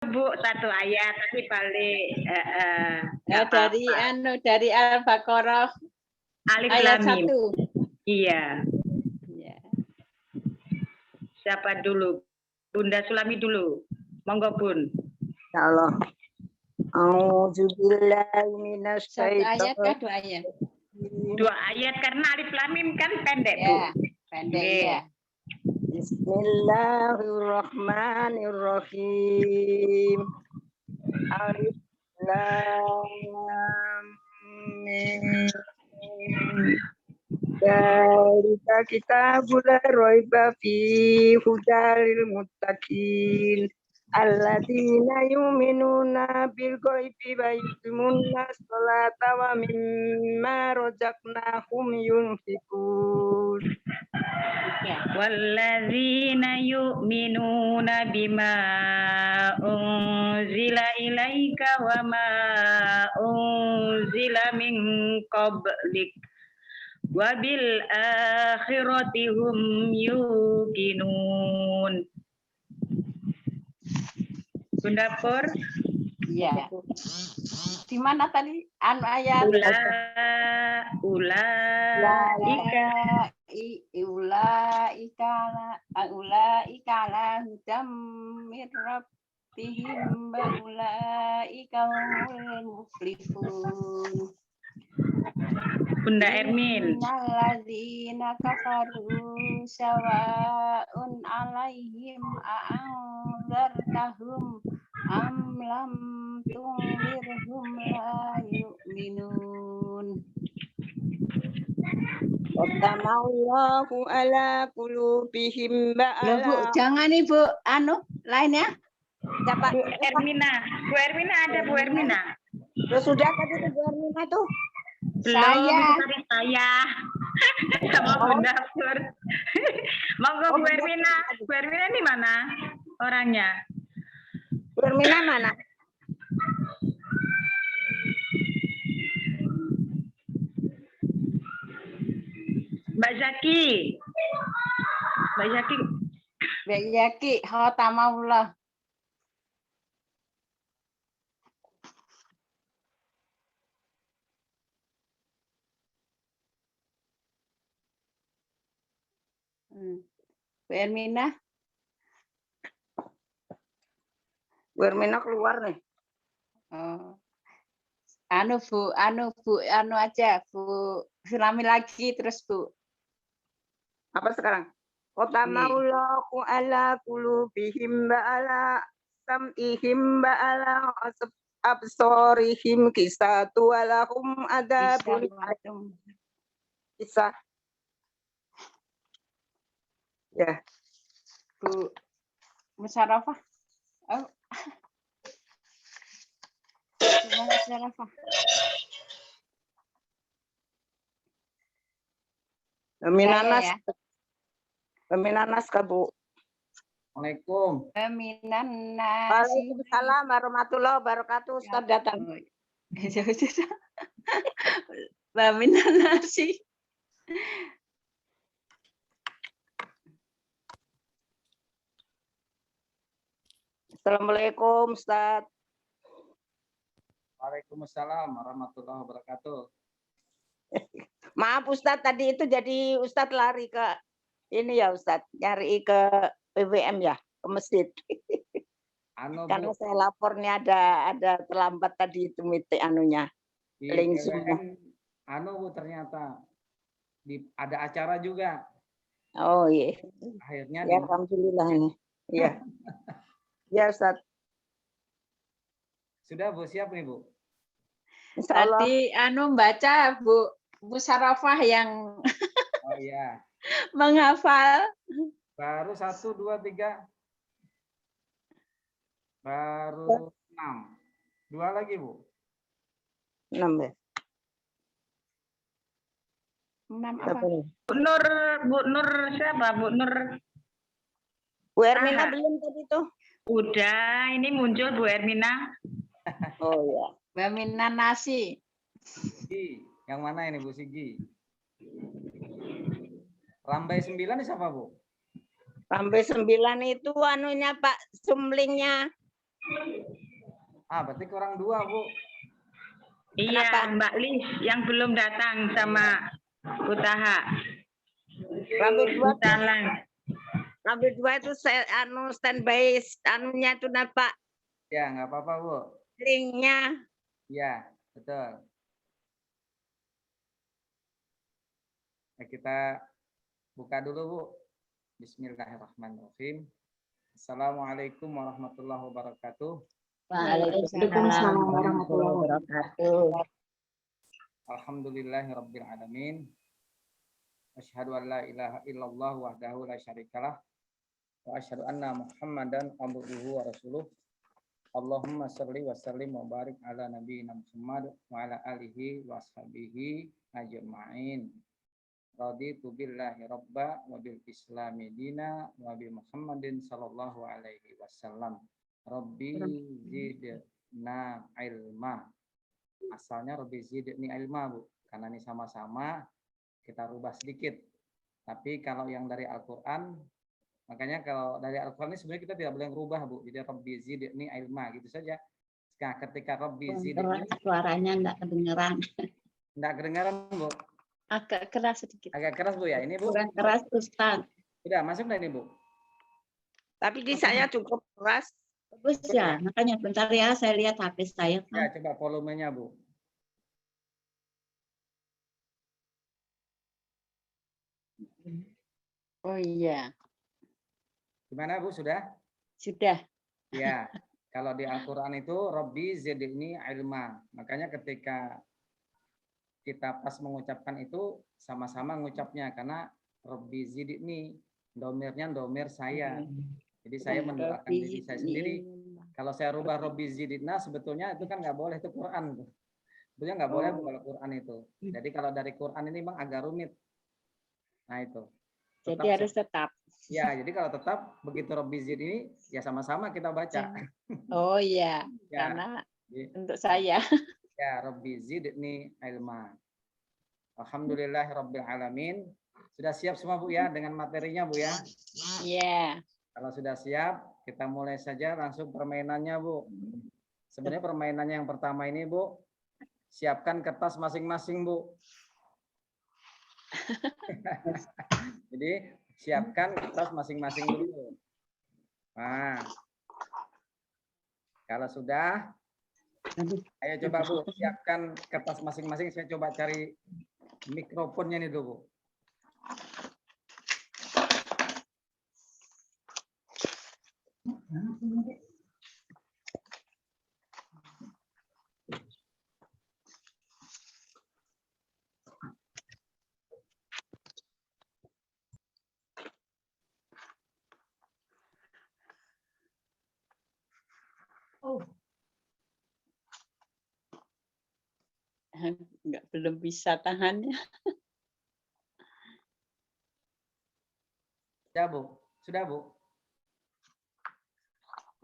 Bu, satu ayat tapi balik dari Al-Baqarah Alif ayat Lam Mim. 1. Iya. Ya. Siapa dulu? Bunda Sulami dulu. Monggo, Bun. Ya Allah. Auzubillahi Satu ayat kah minasyaitonir 2 ayat? 2 ayat karena Alif Lam Mim kan pendek, Bu. Ya, pendek ya. Bismillahirrahmanirrahim. Alif Lam Mim. Dzalika kitabul la raiba fihi hudal lil muttaqin alladzina yu'minuna bil ghaibi wa yuqimuna sholata wa mimma razaqnahum yunfiqun. Walladzina yu'minuna bima unzila ilaika wa ma unzila min qablik wa bil akhirati hum yuqinun. Bunda Pur? Iya. Di mana tadi ayat? Ulaika la hudam mir rabbihim wa ulaika humul muflihun. Bunda Ermin. Innalladzina kafaru sawa'un 'alaihim a'anzartahum am lam tunzirhum la yu'minun. Qattamallahu ala qulubihim Loh, Bu, ba'ala. jangan Ibu lainnya. Siapa? Bu Ermina. Bu Ermina ada Bu Ermina. Loh, sudah tadi tuh Bu Ermina tuh. Belum, tadi saya sama Bunda Pur. Monggo Bu Ermina. Bu Ermina di mana orangnya? Bu Ermina mana? Mbak Zaki. Mbak Zaki. Khotamahullah. Bu Ermina? Bu Ermina keluar nih. Oh. Bu aja, Bu Sulami lagi terus Bu. Apa sekarang? Qattamallahu ala qulubihim ba'ala sam'ihim ba'ala absorihim kisatu walahum adabun kisah. Ya. Bu Musarafah. Oh. Bu Musarafah. Minanas. Minanas ka, Bu. Assalamualaikum. Minanas. Waalaikumsalam warahmatullahi wabarakatuh. Ustaz datang. Minanas. Assalamualaikum, Ustaz. Waalaikumsalam warahmatullahi wabarakatuh. Maaf Ustaz, tadi itu jadi Ustaz lari ke ini ya Ustaz, nyari ke PWM ya, ke masjid. Karena saya lapornya ada terlambat tadi itu meeting anunya. Link Bu ternyata ada acara juga. Oh iya. Akhirnya ya, alhamdulillah ini. Iya. Ya Ustaz. Sudah Bu, siap nih Bu? Tadi baca Bu Sarafah yang oh iya. menghafal. Baru 1, 2, 3. Baru 6. 2 lagi Bu. 6 ya. 6 apa? Bu Nur siapa? Bu Nur. Bu Ermina belum tadi tuh. Udah, ini muncul Bu Ermina. Oh ya. Bu Ermina nasi. Sigi. Yang mana ini Bu Sigi? Rambai 9 siapa Bu? Rambai 9 itu anunya Pak Sumlingnya Berarti kurang 2, Bu. Iya, Kenapa? Mbak Lis yang belum datang sama Utaha. Rambut 2 tuh, Salam. rambut 2 itu saya standby anunya itu Pak. Ya, nggak apa-apa, Bu. Linknya. Ya, betul. Nah, kita buka dulu, Bu. Bismillahirrahmanirrahim. Assalamualaikum warahmatullahi wabarakatuh. Waalaikumsalam warahmatullahi wabarakatuh. Alhamdulillahirabbil alamin. Asyhadu an la ilaha illallah wahdahu la syarikalah wa asyhadu anna Muhammadan abduhu wa rasuluh. Allahumma shalli wa sallim wa barik ala nabiyyina Muhammad wa ala alihi wa ashabihi ajma'in. Raditu billahi rabba wa bil islami dina wa bi Muhammadin sallallahu alaihi wasallam. Rabbi zidna ilma. Asalnya Rabbi zidni ilma, Bu. Karena ini sama-sama kita rubah sedikit. Tapi kalau yang dari Al-Qur'an, makanya kalau dari Al-Qur'an ini sebenarnya kita tidak boleh merubah, Bu. Jadi Rabbi zidni ilma gitu saja. Nah, ketika Rabbi zidni, Suaranya enggak kedengeran. enggak kedengaran, Bu. Agak keras sedikit. Agak keras, Bu ya. Ini, Bu. Kurang keras, Ustaz. Sudah masuk enggak ini, Bu? Tapi di saya cukup keras. Bagus ya, makanya bentar ya, saya lihat HP saya. Ya, coba volumenya, Bu. Oh iya, Gimana, Bu? Sudah? sudah. Ya. Kalau di Al-Qur'an itu Rabbi zidni ilma. Makanya ketika kita pas mengucapkan itu sama-sama ngucapnya karena Rabbi zidni, domirnya domir saya. Jadi saya mendoakan diri saya sendiri. Kalau saya rubah Rabbi zidna sebetulnya itu kan nggak boleh, itu Quran. Sebetulnya nggak boleh kalau Quran itu. Jadi kalau dari Quran ini memang agak rumit. Nah itu. Jadi harus tetap. Ya, jadi kalau tetap begitu Rabbi zidni ya sama-sama kita baca. Oh iya, Ya. karena Jadi, untuk saya. ya Rabbi zidni ilma. Alhamdulillahirabbil alamin. Sudah siap semua, Bu ya dengan materinya, Bu ya? Iya. Kalau sudah siap, kita mulai saja langsung permainannya, Bu. Sebenarnya permainannya yang pertama ini, Bu, siapkan kertas masing-masing, Bu. Jadi, siapkan kertas masing-masing dulu. Nah, kalau sudah, ayo coba, Bu, siapkan kertas masing-masing. Saya coba cari mikrofonnya nih dulu, Bu. Belum bisa tahannya. Sudah, Bu. Sudah, Bu.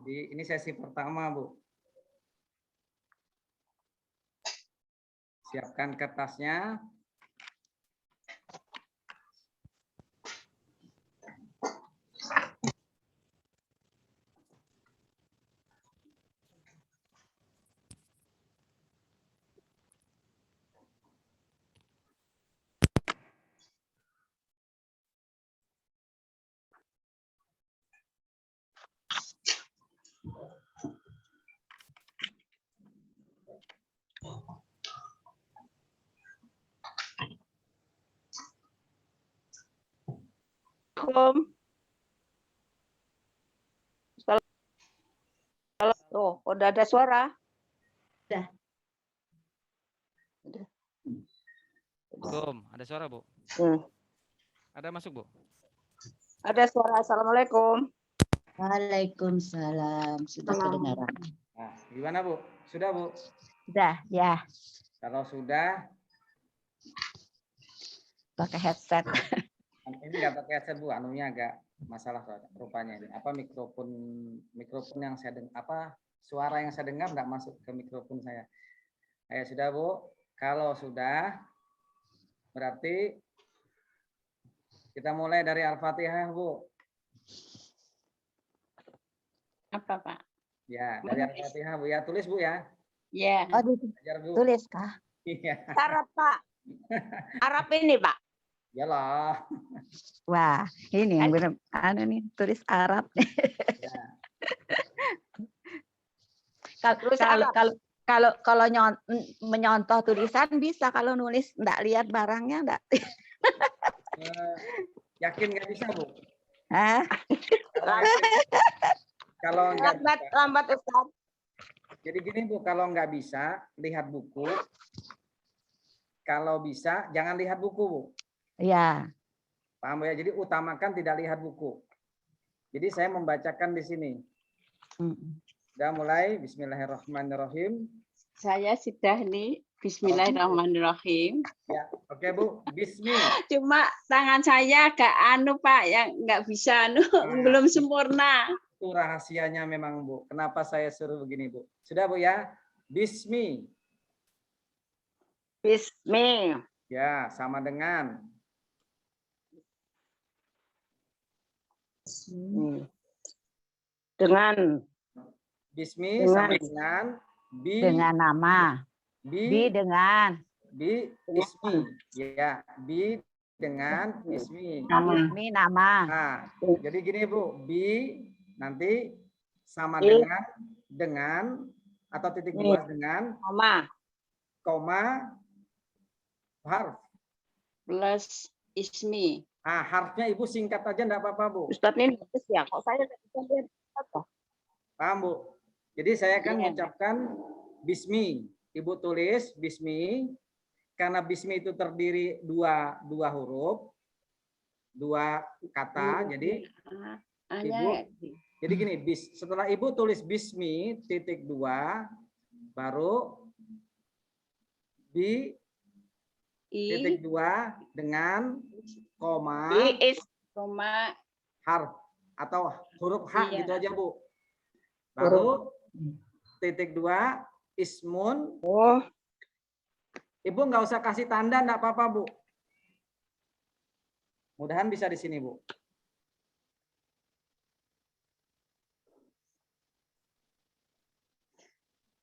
Jadi ini sesi pertama, Bu. Siapkan kertasnya. Oh, udah ada suara. Belum, ada suara, Bu. Ada masuk, Bu? Ada suara. Assalamualaikum. Waalaikumsalam. Sudah kedengaran. Nah, gimana, Bu? Sudah, Bu? Sudah, ya. Kalau sudah, Pakai headset. ini nggak pakai headset, Bu. Anunya agak masalah rupanya ini. Apa mikrofon yang saya dengar, suara yang saya dengar nggak masuk ke mikrofon saya. Ayo sudah, Bu. Kalau sudah, berarti kita mulai dari Al-Fatihah, Bu. Apa, Pak? Ya, dari Al-Fatihah Bu ya. Tulis Bu ya. Ya. Oh, Ajar Bu. ditulis kah? Iya. Arab Pak. Arab ini Pak. Iyalah. Wah, ini yang benar. Anu nih, tulis Arab. Ya. Tulis Kalau Arab. kalau menyontoh tulisan bisa, kalau nulis enggak lihat barangnya enggak. Yakin nggak bisa Bu? Hah? Kalau nggak Lambat, bisa, lambat Ustaz. jadi gini Bu, kalau nggak bisa lihat buku, kalau bisa jangan lihat buku Bu. Ya. Paham Bu ya? Jadi utamakan tidak lihat buku. Jadi saya membacakan di sini. Sudah mulai. Bismillahirrahmanirrahim. Saya sudah nih. Bismillahirrahmanirrahim. Ya, oke Bu. Bismi. Cuma tangan saya agak anu Pak, yang nggak bisa anu, belum sempurna. Itu rahasianya memang Bu. Kenapa saya suruh begini Bu? Sudah Bu ya? Bismi. Bismi. Ya, sama dengan. Dengan. Bismi sama dengan. Bi. Dengan nama. Bi dengan. Bi ismi. Ya, bi dengan ismi. Ismi nama. Nah, jadi gini Bu, bi nanti sama Bi. dengan atau titik dua dengan Mama. koma harf. Plus ismi. Ah, harfnya Ibu singkat aja enggak apa-apa Bu. Ustaz ini bagus ya. Kok saya nggak bisa lihat apa? Paham Bu? Jadi saya akan Iya. mengucapkan bismi. Ibu tulis bismi. Karena bismi itu terdiri dua huruf, dua kata. Jadi Hanya Jadi gini, setelah Ibu tulis bismi titik dua, baru bi titik dua dengan koma koma harf atau huruf H Iya. gitu aja Bu. Baru titik dua ismun. Oh, Ibu nggak usah kasih tanda, nggak apa-apa Bu. Mudahan bisa di sini Bu.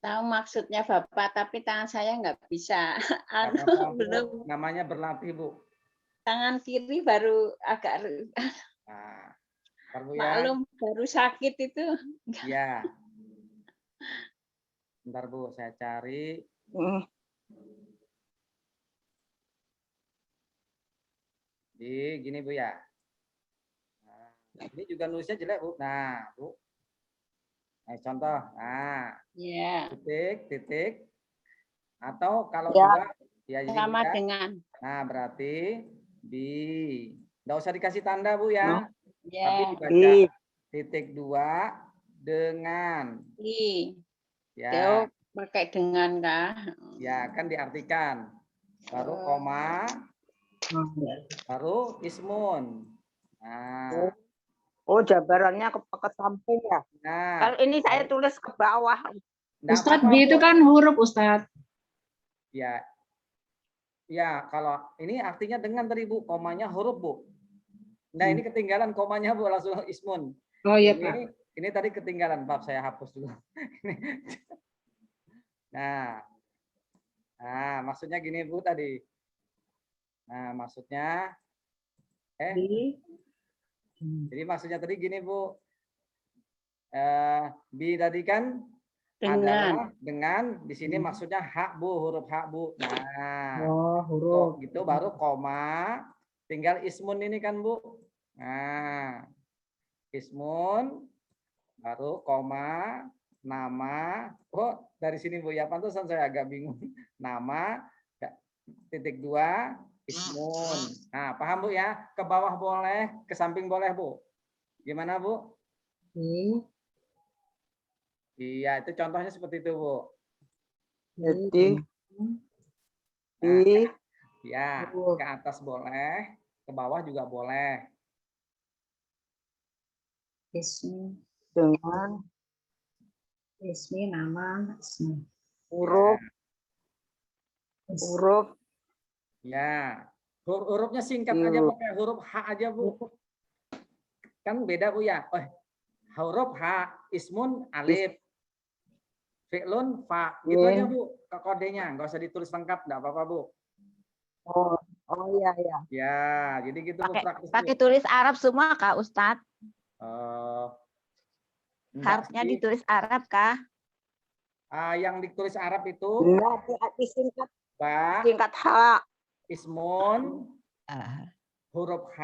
tahu maksudnya Bapak, tapi tangan saya nggak bisa. Nggak Anu, apa-apa, Bu. belum. Namanya berlatih Bu. Tangan kiri baru agak Nah, ntar, Bu ya. maklum baru sakit itu. Ya. Bentar Bu, saya cari. Di gini Bu ya. Nah, ini juga nulisnya jelek Bu. Nah, Bu. Nah, contoh. Nah, Ya, titik. Atau kalau Ya. enggak, ya jadi sama enggak. dengan Nah, berarti di. Nggak usah dikasih tanda Bu ya. Tapi ya dibaca titik dua dengan. i. Ya, Tuh, pakai dengan kah? ya kan diartikan. Baru koma, baru ismun. Nah, oh jabarannya ke samping ya. nah. Kalau ini saya tulis ke bawah. Nggak Ustadz, apa-apa, B itu Bu. kan huruf, Ustadz. Ya, ya kalau ini artinya dengan tadi Bu, komanya huruf Bu. Nah ini ketinggalan komanya Bu, langsung ismun. Oh iya, Pak. Ini tadi ketinggalan, maaf saya hapus dulu. Nah, maksudnya gini Bu tadi. Nah maksudnya, jadi maksudnya tadi gini Bu. Bi tadi kan adalah dengan di sini maksudnya hak Bu, huruf hak Bu. Nah, huruf. gitu baru koma, tinggal ismun ini kan Bu. Nah, ismun baru koma, nama. Oh, dari sini Bu ya, pantesan saya agak bingung. Nama titik dua ismun. Nah, paham Bu ya? Ke bawah boleh, ke samping boleh Bu. Gimana Bu? Iya, itu contohnya seperti itu, Bu. Jadi Nah, ya, ke atas boleh, ke bawah juga boleh. Ismi, dengan ismi, nama, ismi. huruf Ya, hurufnya singkat aja, pakai huruf H aja, Bu. Kan beda, Bu ya. Huruf H, ismun alif. Fi'lun fa. Gitu aja Bu, ke kodenya. Nggak usah ditulis lengkap, nggak apa-apa Bu. Oh, oh iya ya. Ya, jadi gitu Bu praktis Bu. Pakai tulis Arab semua Kak Ustadz? Enggak Harusnya sih. ditulis Arab Kah? Yang ditulis Arab itu Enggak, disingkat ba, singkat H. ismun, Ah. huruf H,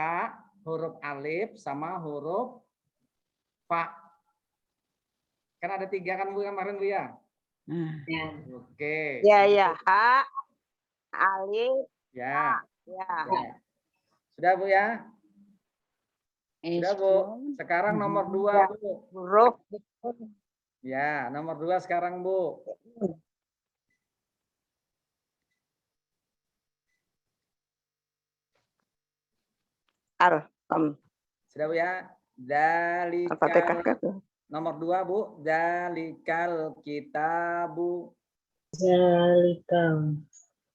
huruf alif, sama huruf fa. Kan ada 3 kan Bu kemarin Bu ya? Ya. Oke. Ya ya, H, alif, Ya. ya. Ya. Sudah Bu ya? Sudah Bu. Sekarang nomor 2 Bu. Huruf Ya, nomor 2 sekarang Bu. al. Sudah Bu ya? Apa TK? Dalikal. Nomor 2 Bu. Dalikal kitabu. Zalika.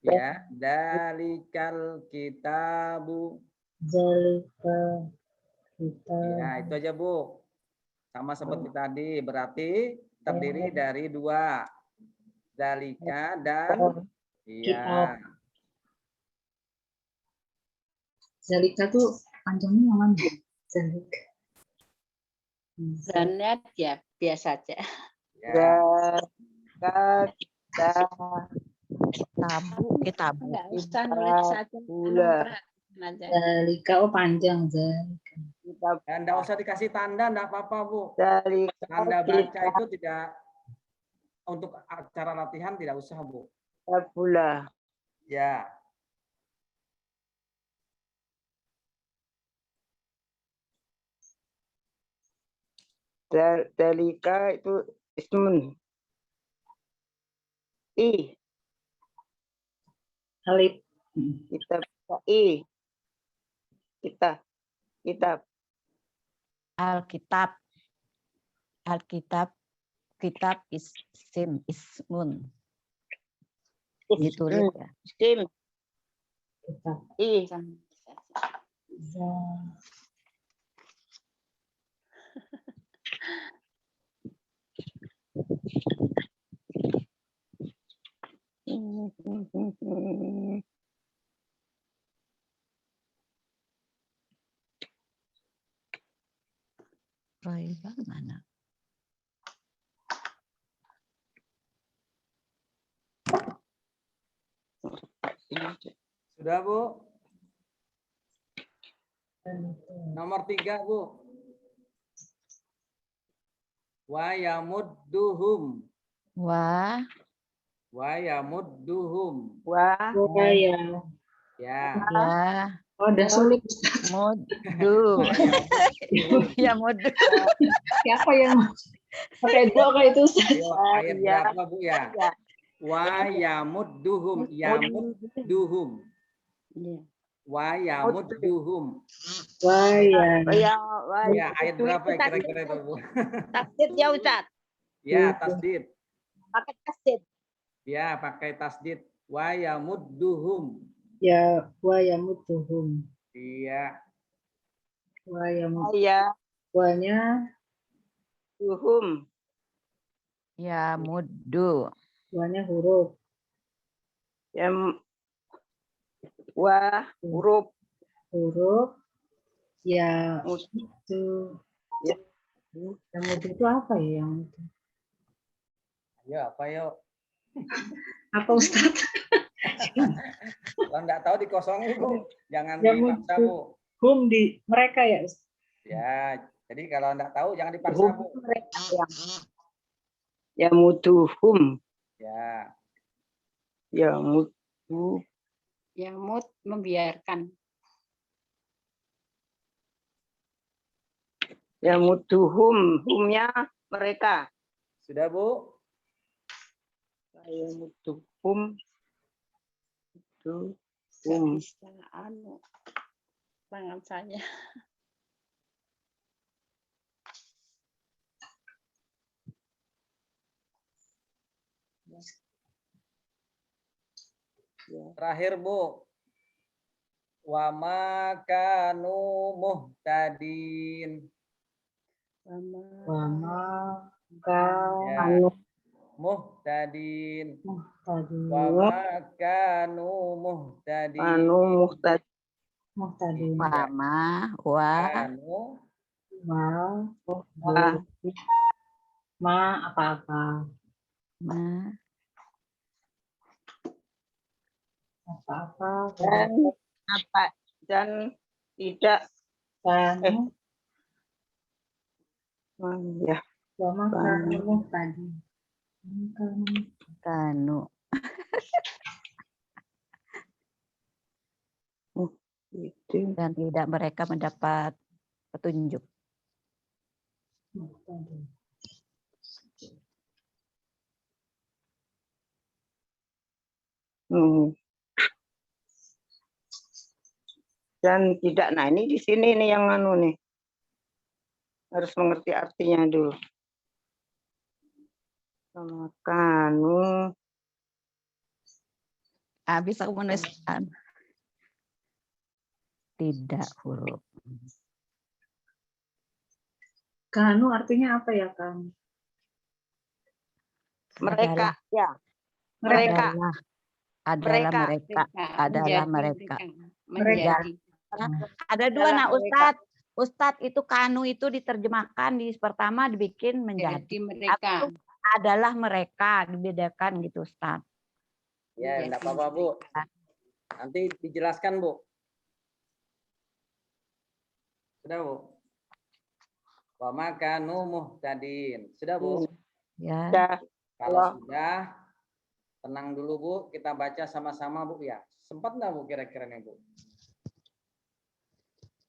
Ya, dalikal kitabu. Zalika. Kita. Ya, itu aja Bu. Sama seperti tadi, berarti terdiri dari 2. Dalika dan iya. Zalika tuh panjangnya yang mana? Zalika. Zanet ya biasa aja. Ya. Kitabu. Enggak usah nulis saja. Gula. Perhatikan aja. Zalika, oh panjang Zalika. Dan enggak usah dikasih tanda, enggak apa-apa Bu. Dalika Tanda baca itu tidak untuk acara latihan tidak usah Bu. gula. Ya. Dalika itu ismun. I. Alif. Kita I. Kitab. Alkitab. Alkitab. Kitab ismun. Ditulis ya. Isim. Kita. I. Roibah mana? Sudah Bu? Nomor 3 Bu. Wa yamudduhum. Wah. Wa yamudduhum. Wah. Ya. Ya. Ya. Oh, udah sulit. Mudu. Ya mudu. Siapa yang pakai do kayak itu? Ayo, ayat Ya. berapa Bu ya? Wa yamudduhum. Yamudduhum. Wa yamudduhum. Wah ya. Ya, Ya, ayat berapa ya kira-kira itu Bu? tasdid ya Ustaz. Ya, tasdid. Pakai tasdid. Ya, pakai tasdid. Wa yamudduhum. Ya, wa yamutuhum. Iya. Wa yamut. Ya, Wanya, tuhum. Ya mudu. wanya huruf. Ya, wah, huruf. Huruf. Ya, Mud. itu. Ya. Yang mutu itu apa ya? Yang itu? Ayo, apa yuk? Apa Ustadz? Kalau nggak tahu dikosongin Bu. Jangan Yang dipaksa mutu. Bu. Hum di mereka ya Ustadz? Ya, jadi kalau nggak tahu jangan dipaksa Hum Bu. mereka yang. Ya mutuhum. Ya. Ya mutu. Yamut membiarkan. Ya mutuhum. Humnya mereka. Sudah Bu? Ya mutuhum. Itu. Nggak bisa tangan saya. Terakhir Bu. Wa ma kanu muhtadin. Wama, ka, Ya. muhtadin. Muhtadin. Wa ma kanu muhtadin. Anu muhtad. Muhtadin. Wama, wa, Kanu Ma. Wah. Ma apa-apa. ma, Apa-apa. Dan apa dan tidak Dan ya wama kanu muhtadin. kanu. itu. Dan tidak mereka mendapat petunjuk. Muhtadin. Dan tidak, nah ini di sini nih yang anu nih. Harus mengerti artinya dulu. Sama kanu. Bisa aku menulis tidak huruf. Kanu artinya apa ya, Kang? Mereka, ya. Mereka. Adalah mereka. Menjadi. Ada dua, Adalah nah mereka. Ustadz itu kanu itu diterjemahkan di pertama dibikin menjadi. Jadi mereka. Aku adalah mereka, dibedakan gitu Ustadz. ya enggak apa-apa Bu. Nanti dijelaskan Bu. Sudah Bu. Wa ma kanu muhtadin. Sudah Bu. Ya. Ya. Kalau sudah, tenang dulu Bu, kita baca sama-sama Bu ya. Sempat nggak Bu kira-kira nih Bu?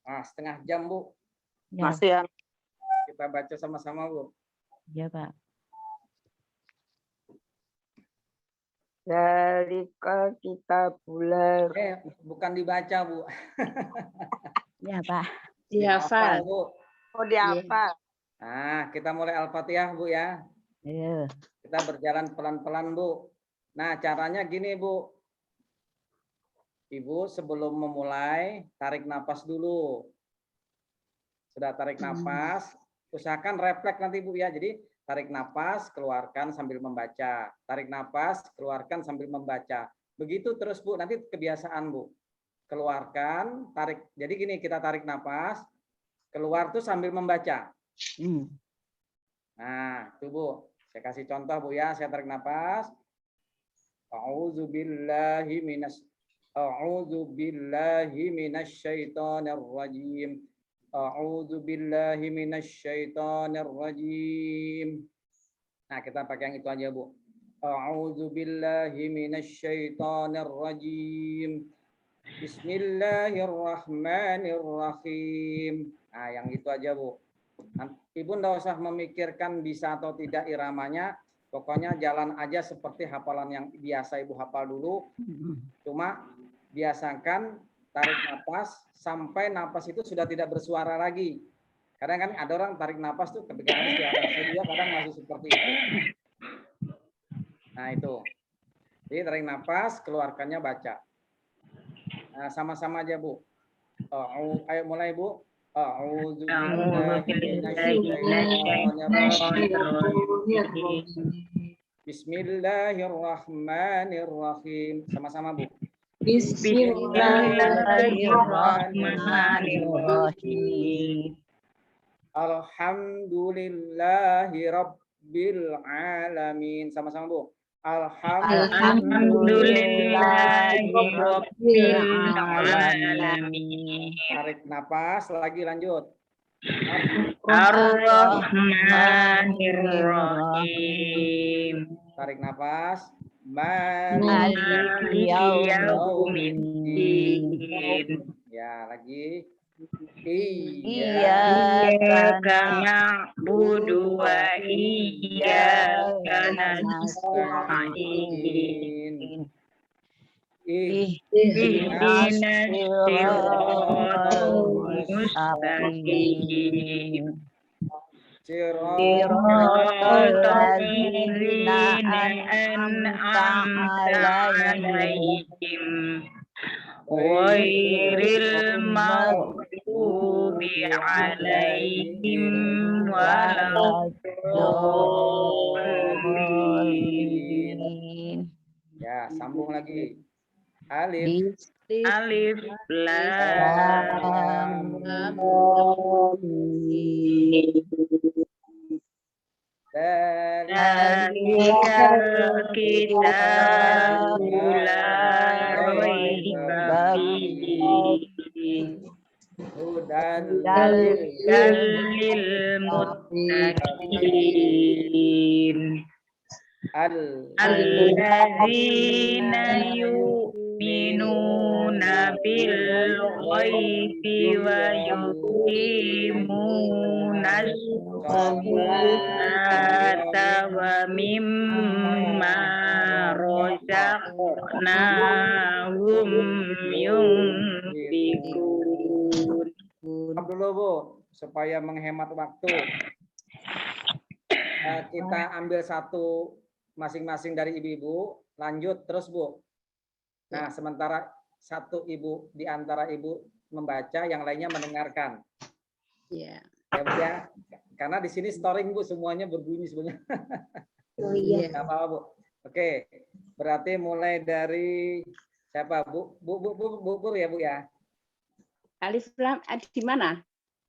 Nah, setengah jam Bu. Ya, Masih ya. Kita baca sama-sama Bu. ya Pak. Dari kita bulan. Bukan dibaca Bu. Ya Pak. Dihafal. Bu. Oh dihafal. Nah, kita mulai Al-Fatihah Bu ya. Ya. Kita berjalan pelan-pelan Bu. Nah, caranya gini Bu. Ibu sebelum memulai, tarik napas dulu. Sudah tarik napas, usahakan refleks nanti Bu ya. Jadi tarik napas, keluarkan sambil membaca. Tarik napas, keluarkan sambil membaca. Begitu terus Bu, nanti kebiasaan Bu. Keluarkan, tarik. Jadi gini, kita tarik napas, keluar tuh sambil membaca. Nah, itu Bu. Saya kasih contoh Bu ya, saya tarik napas. A'udzubillahi minasyaitonir rajim. A'udzubillahi minasyaitonir rajim. Nah, kita pakai yang itu aja Bu. A'udzubillahi minasyaitonir rajim. Bismillahirrahmanirrahim. Nah, yang itu aja Bu. Ibu nggak usah memikirkan bisa atau tidak iramanya. Pokoknya jalan aja seperti hafalan yang biasa Ibu hafal dulu. Cuma biasakan tarik napas sampai napas itu sudah tidak bersuara lagi. Kadang kan ada orang tarik napas tuh kepegangan suara. Saya juga kadang masih seperti itu. Nah itu. Jadi tarik napas, keluarkannya baca. Nah, sama-sama aja Bu. Ayo mulai Bu. Bismillahirrahmanirrahim. Sama-sama Bu. Bismillahirrahmanirrahim. Alhamdulillahirabbil alamin. Sama-sama Bu. Alhamdulillahirabbil alamin. Tarik napas, lagi lanjut. Ar-Rahmanir-Rahim. Tarik napas. Maliki yaumiddin. Ya, lagi. Iyyaka na'budu wa iyyaka nasta'in. Ihdinas siratal mustaqim. Siratal ladzina an'amta 'alaihim ghairil maghdubi 'alaihim waladdallin. Ya, sambung lagi. Alif. Alif lam Dzalikal kitabu la raiba fihi Hudan hudan lil muttaqin alladzina yu'minuna bil ghaibi wa yuqimunas sholata wa mimma razaqnahum yunfiqun. Stop dulu Bu, supaya menghemat waktu. Kita ambil satu masing-masing dari ibu-ibu, lanjut terus Bu. Nah, sementara satu ibu di antara ibu membaca, yang lainnya mendengarkan. Ya. Ya Bu ya, karena di sini storing Bu, semuanya berbunyi sebenarnya. Oh iya. Nggak apa-apa Bu. Oke, berarti mulai dari siapa Bu? Bu ya Bu ya. Alif lam di mana?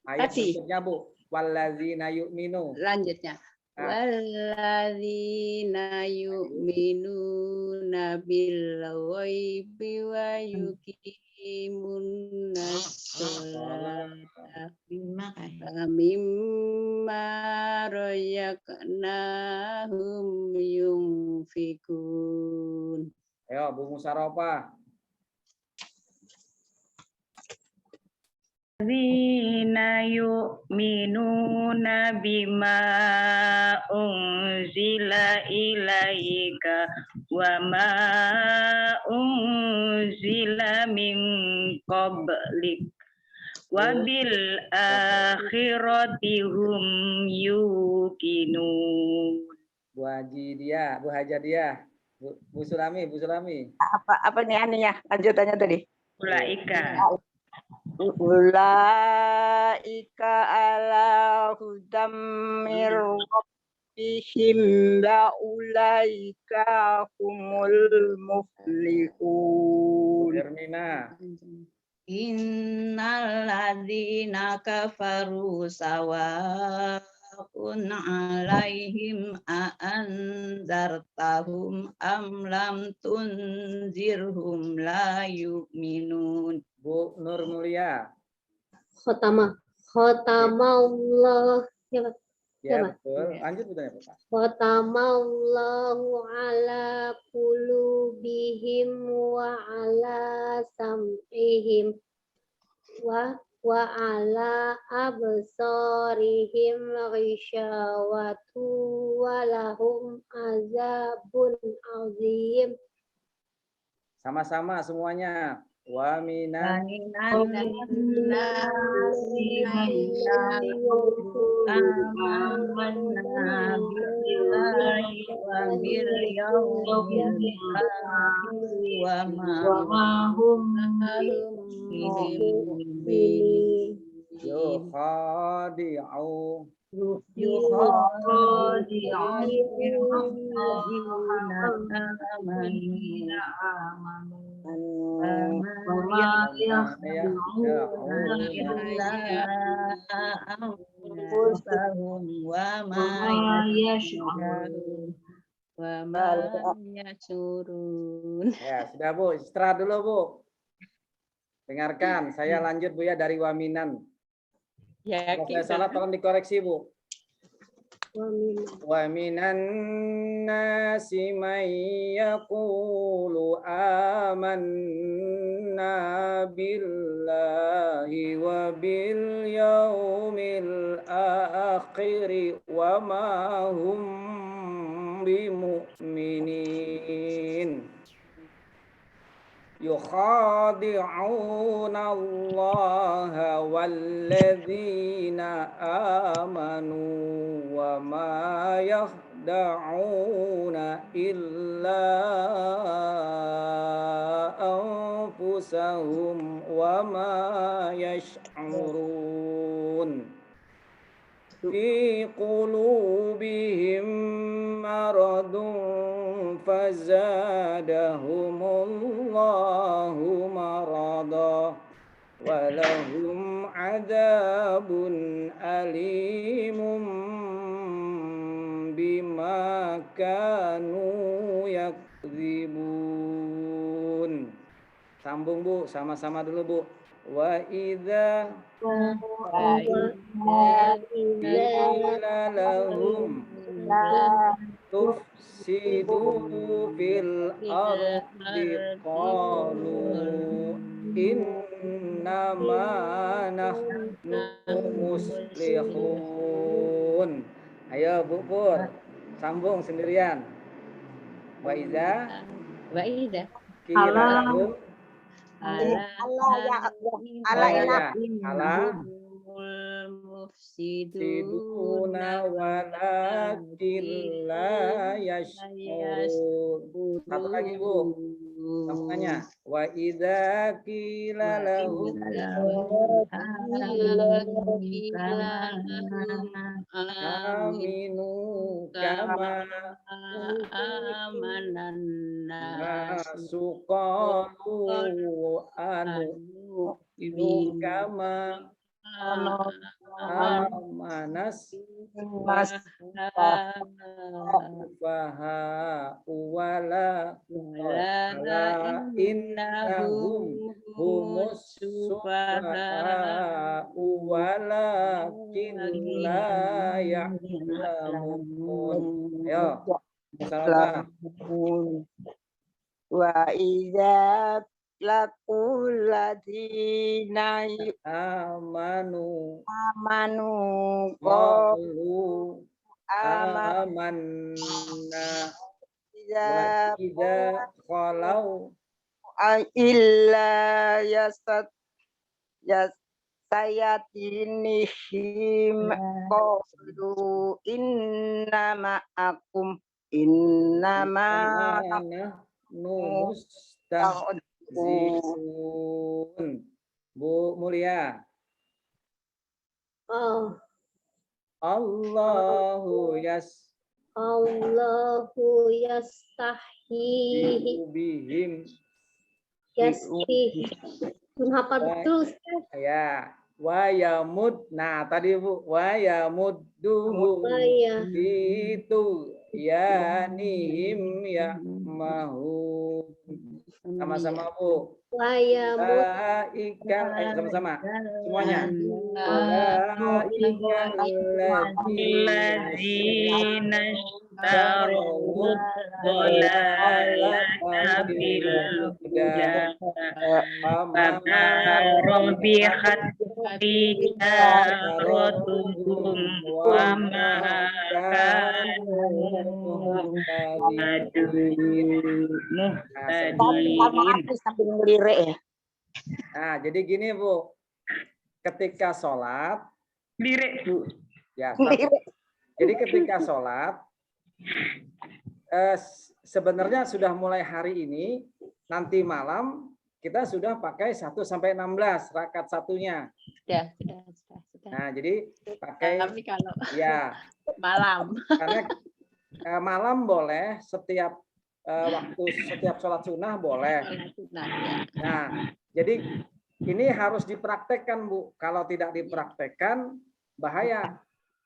Ayat Tadi. berikutnya Bu. Walladzina yu'minu. Lanjutnya. Walladzina yu'minuna bil ghaibi wa yuqimunas sholata mimma razaqnahum yunfiqun. Ayo Bu Musarofah. Alladzina yu'minuna bima unzila ilaika wa ma unzila min qablik wa bil akhirati hum yuqinun. Bu Hajidia, Bu Sulami. Apa nih anunya? Lanjutannya tadi. Ulaika. Ulaika ala hudam mir rabbihim wa ulaika humul muflihun. Hermina. Innal ladzina kafaru sawa'un 'alaihim a anzartahum am lam tunzirhum la yu'minun. Bu Nur Mulia. Khotamallah. Ya betul. Lanjut Bu Tanya. Khotamallahu ala qulubihim wa ala sam'ihim wa ala absarihim ghishawatu wa lahum azabun azim. Sama-sama semuanya. Wa minan yukhadi'u Ya, sudah Bu, istirahat dulu Bu. Dengarkan, saya lanjut Bu ya dari waminan. Ya, Kalau saya salah tolong dikoreksi Bu. Wa minan nasi may yaqulu amanna billahi wa bil yaumil akhir wa ma hum bimu'minin. يخادعون الله والذين آمنوا وما يخدعون إلا أنفسهم وما يشعرون في قلوبهم مرض fazadahumullahu marada walahum adabun alimum bima kanu yakdzibun. Sambung Bu, sama-sama dulu Bu. Wa idza qila lahum tufsidu fil ardi qalu innama nahnu muslihun. Ayo Bu Pur, sambung sendirian. Wa idza qila lahum Allah ya Allah siduna walakin la yash'urun. Satu lagi Bu, sambungannya. Wa idza qila lahum aminu kama nasu qalu anu kama amanas faha wala innahum humus sufaha walakin la ya'lamun. Ayo, salam. wa idza laqul ladina Amanu qalu qalu amanna amanna idza wa idza qalau illa sayatinihim qalu innama mustahzi'un. Bu Mulia. Allahu yastahi bihim hafal betul Ustaz. ya wa yamud. Nah tadi Bu, wa yamudduhu itu yanihim ya mahu. Sama-sama Bu. Ulaika, sama-sama semuanya. Ulaika alladzina ishtarawud dhalalata bil huda fama rabihat tijaratuhum wa ma kanu muhtadin. sambil ngelirik ya. Nah, jadi gini Bu, ketika sholat, Lirik Bu. ya. Jadi ketika sholat, sebenarnya sudah mulai hari ini, nanti malam kita sudah pakai 1 sampai 16 rakaat satunya. Sudah. Nah, jadi pakai Tapi kalau ya malam. karena malam boleh, setiap waktu setiap sholat sunnah boleh. Nah, jadi ini harus dipraktekkan Bu. Kalau tidak dipraktekkan bahaya.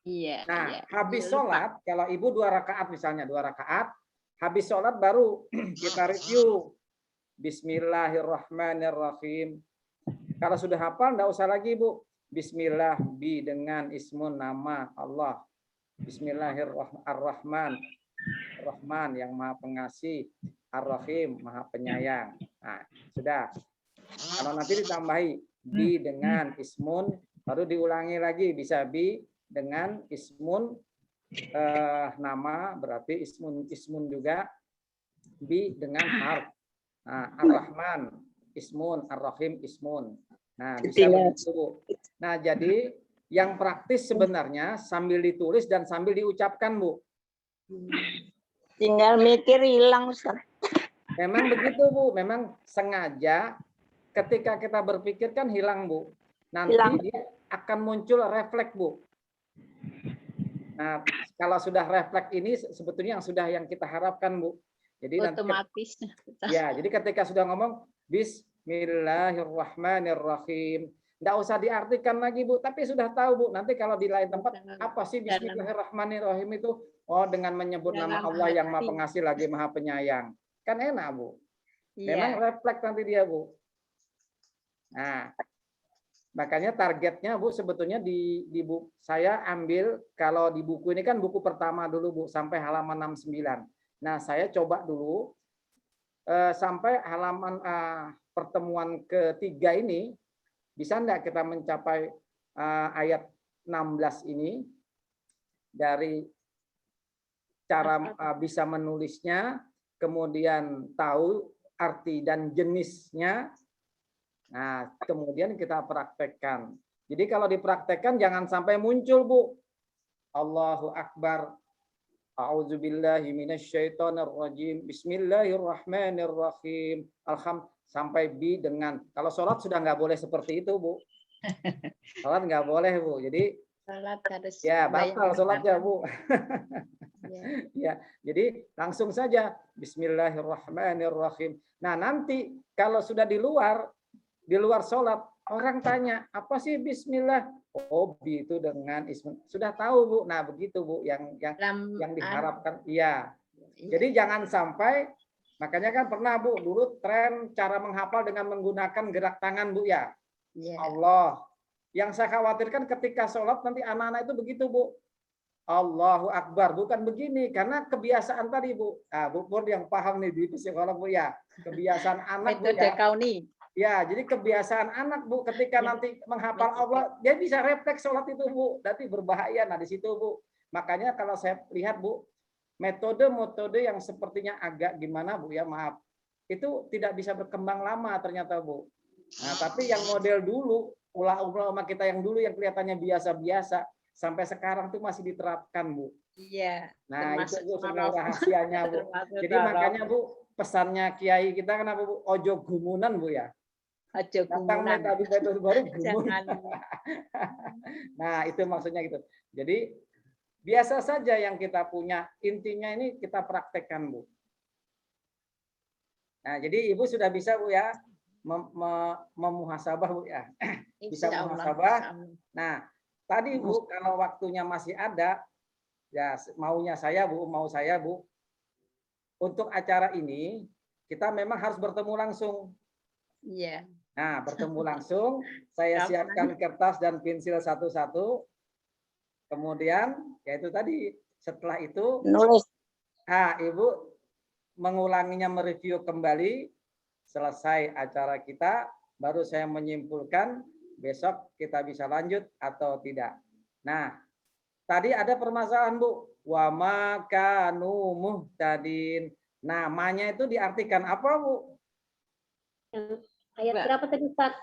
Iya. Nah, habis sholat, kalau Ibu 2 rakaat misalnya, 2 rakaat, habis sholat baru kita review. Bismillahirrahmanirrahim. Kalau sudah hafal, enggak usah lagi Bu. Bismillah, bi dengan ismun nama Allah. Bismillahirrahmanirrahim. Rahman yang maha pengasih, Ar-Rahim maha penyayang. Nah, sudah. Kalau nanti ditambahi bi dengan ismun, baru diulangi lagi, bisa bi dengan ismun nama, berarti ismun juga, bi dengan harf. Nah, Ar-Rahman ismun, Ar-Rahim ismun. Nah, bisa begitu. Nah, jadi yang praktis sebenarnya sambil ditulis dan sambil diucapkan Bu. Tinggal mikir hilang Ustaz. Memang begitu Bu, memang sengaja ketika kita berpikir kan hilang Bu. Nanti dia akan muncul refleks Bu. Nah, kalau sudah refleks ini sebetulnya yang kita harapkan Bu. Jadi nanti Otomatis. ya, jadi ketika sudah ngomong Bismillahirrahmanirrahim, nggak usah diartikan lagi Bu, tapi sudah tahu Bu. Nanti kalau di lain tempat apa sih Bismillahirrahmanirrahim itu? Oh, dengan menyebut nama Dalam Allah yang Maha hati. Pengasih lagi Maha Penyayang. Kan enak Bu. Memang Iya. refleks nanti dia Bu. Nah, makanya targetnya Bu sebetulnya di buku saya ambil kalau di buku ini kan buku pertama dulu Bu sampai halaman 69. Nah, saya coba dulu sampai halaman pertemuan ketiga ini bisa enggak kita mencapai ayat 16 ini dari cara bisa menulisnya, kemudian tahu arti dan jenisnya. Nah, kemudian kita praktekkan. Jadi kalau dipraktekkan jangan sampai muncul Bu. Allahu Akbar. A'udzubillahi minasyaitonirrajim. Bismillahirrahmanirrahim. Sampai bi dengan. Kalau sholat sudah nggak boleh seperti itu Bu. Sholat nggak boleh Bu. Jadi Salat harus ya batal sholatnya Bu. Ya. Ya, jadi langsung saja Bismillahirrahmanirrahim. Nah, nanti kalau sudah di luar sholat, orang tanya, apa sih Bismillah? Oh, bi itu dengan ism. Sudah tahu Bu. Nah, begitu Bu yang diharapkan. Iya. Jadi jangan sampai, makanya kan pernah Bu, dulu tren cara menghafal dengan menggunakan gerak tangan Bu ya. Ya. Allah. Yang saya khawatirkan ketika sholat nanti anak-anak itu begitu Bu. Allahu Akbar, bukan begini karena kebiasaan tadi Bu. Nah, Bu Pur yang paham nih di psikolog Bu ya. Kebiasaan anak Bu Metode ya. Kauni. Ya, jadi kebiasaan anak Bu ketika nanti menghafal Allah, dia bisa refleks sholat itu Bu. Nanti berbahaya. Nah, di situ Bu. Makanya kalau saya lihat Bu, metode yang sepertinya agak gimana Bu ya, maaf. Itu tidak bisa berkembang lama ternyata Bu. Nah, tapi yang model dulu, ulama kita yang dulu yang kelihatannya biasa-biasa, sampai sekarang tuh masih diterapkan Bu. Iya. Nah, itu termasuk Bu sebenarnya rahasianya Bu. termasuk Jadi dalam makanya Bu, pesannya Kiai kita kenapa Bu? Ojo gumunan Bu ya. Aja Datang gumunan. metode baru gumun. Jangan. Nah, itu maksudnya gitu. Jadi biasa saja yang kita punya, intinya ini kita praktekkan Bu. Nah, jadi Ibu sudah bisa Bu ya memuhasabah Bu ya. Bisa Insya Allah. muhasabah. Nah, tadi Bu kalau waktunya masih ada, ya mau saya Bu, untuk acara ini kita memang harus bertemu langsung. Iya. Nah, bertemu langsung, saya siapkan kertas dan pensil satu-satu. Kemudian, yaitu tadi, setelah itu, Nulis. Ibu mengulanginya, mereview kembali, selesai acara kita, baru saya menyimpulkan, besok kita bisa lanjut atau tidak. Nah, tadi ada permasalahan Bu, wa ma kanu muhtadin. Namanya itu diartikan apa Bu? Ayat berapa tadi Ustaz?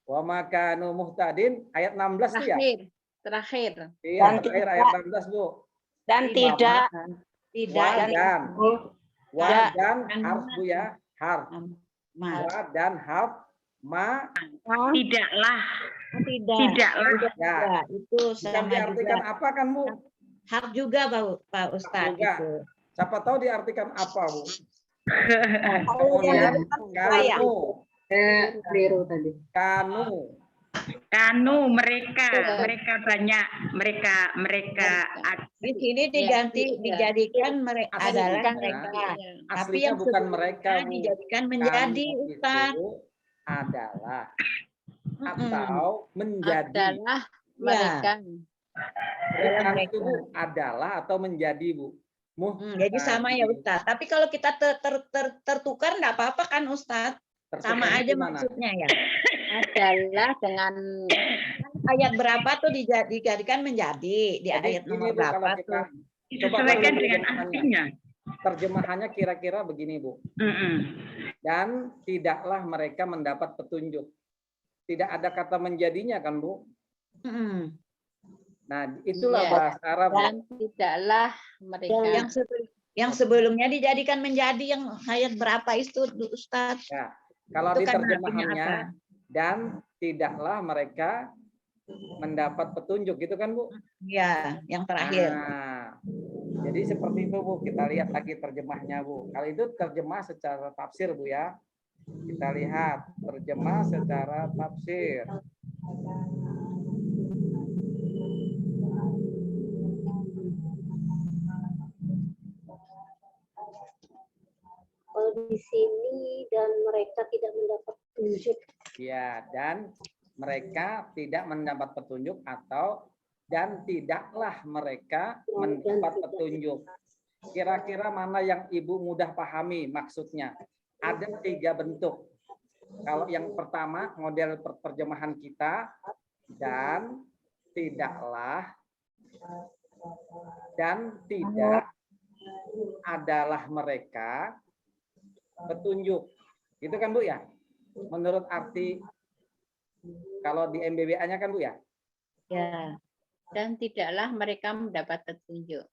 Wa ma kanu muhtadin ayat 16 itu ya? Terakhir. Iya, terakhir ayat 16 Bu. Dan tidak Wa dan harf Bu ya, harf. Wa dan harf ma Tidaklah. Tidak. Tidaklah. ya. Itu Bisa sama diartikan juga. apa kan Bu? Hak juga Pak Ustadz juga. itu. Siapa tahu diartikan apa Bu? Kemudian Kanu. Keliru tadi. Kanu mereka banyak, mereka Di sini dijadikan mereka adalah mereka. Tapi Aslinya yang bukan mereka Bu. dijadikan menjadi Kanu Ustadz. itu adalah atau menjadi. Adalah mereka. Mereka itu Bu, adalah atau menjadi Bu. Jadi sama ya Ustadz. Tapi kalau kita tertukar nggak apa-apa kan Ustadz? Sama aja maksudnya ya. Adalah dengan Ayat berapa tuh dijadikan menjadi di Jadi ayat gini, nomor Bu, kalau berapa kita tuh? disesuaikan dulu dengan terjemahannya. artinya. Terjemahannya kira-kira begini Bu. Dan tidaklah mereka mendapat petunjuk. Tidak ada kata menjadinya kan Bu. Nah, itulah Iya. bahasa Arab. Bu. dan tidaklah mereka. Yang sebelumnya dijadikan menjadi yang ayat berapa itu Ustadz? Ya, kalau Itu di kan terjemahannya artinya dan tidaklah mereka mendapat petunjuk gitu kan Bu? Ya, yang terakhir. Nah, jadi Jadi seperti itu Bu, kita lihat lagi terjemahnya Bu. Kalau itu terjemah secara tafsir Bu ya. Kita lihat terjemah secara tafsir. Kalau di sini dan mereka tidak mendapat petunjuk. Ya, dan mereka tidak mendapat petunjuk atau dan tidaklah mereka mendapat petunjuk. Kira-kira mana yang Ibu mudah pahami maksudnya? Ada 3 bentuk. Kalau yang pertama model terjemahan kita, dan tidaklah dan tidak adalah mereka petunjuk. Itu kan Bu ya? Menurut arti kalau di MBBA-nya kan Bu ya? Ya. Dan tidaklah mereka mendapat petunjuk.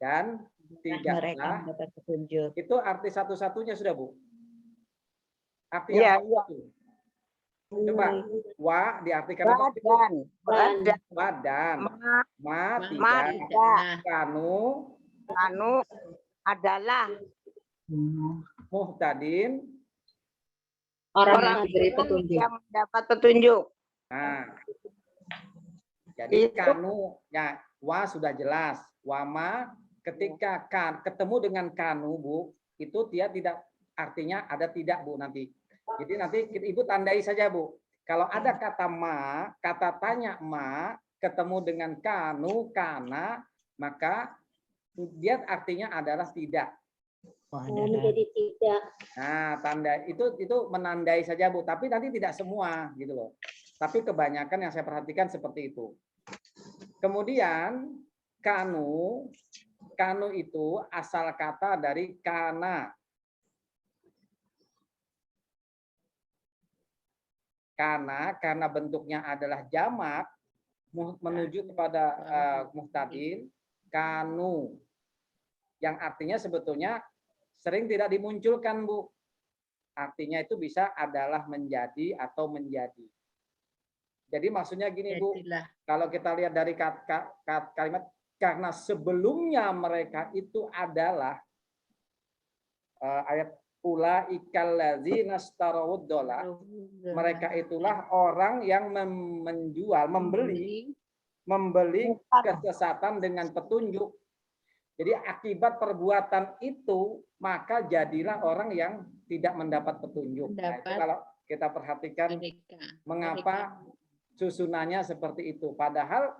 Dan Mereka tidaklah mendapat petunjuk. itu arti satu-satunya sudah Bu. Arti Iya, yang satu. Coba wa diartikan apa? Badan. Badan. Ma Ma tidak. tidak. Kanu Anu adalah muhtadin. Orang yang orang diberi petunjuk. yang mendapat petunjuk. Nah, jadi Itu. kanu ya wa sudah jelas. Wama ketika ketemu dengan kanu Bu, itu dia tidak artinya ada tidak Bu nanti. Jadi nanti Ibu tandai saja Bu. Kalau ada kata ma, kata tanya ma, ketemu dengan kanu, kana, maka dia artinya adalah tidak. Menjadi tidak. Nah, tanda itu menandai saja Bu, tapi nanti tidak semua gitu loh. Tapi kebanyakan yang saya perhatikan seperti itu. Kemudian kanu itu asal kata dari kana. Karena bentuknya adalah jamak menuju kepada muhtadin kanu yang artinya sebetulnya sering tidak dimunculkan Bu. Artinya itu bisa adalah menjadi atau menjadi. Jadi maksudnya gini Bu, kalau kita lihat dari kalimat karena sebelumnya mereka itu adalah ayat ulaikal ladzina ishtarawud dolar. Mereka itulah orang yang menjual, membeli kesesatan dengan petunjuk. Jadi akibat perbuatan itu, maka jadilah orang yang tidak mendapat petunjuk. Nah, itu kalau kita perhatikan mengapa susunannya seperti itu. Padahal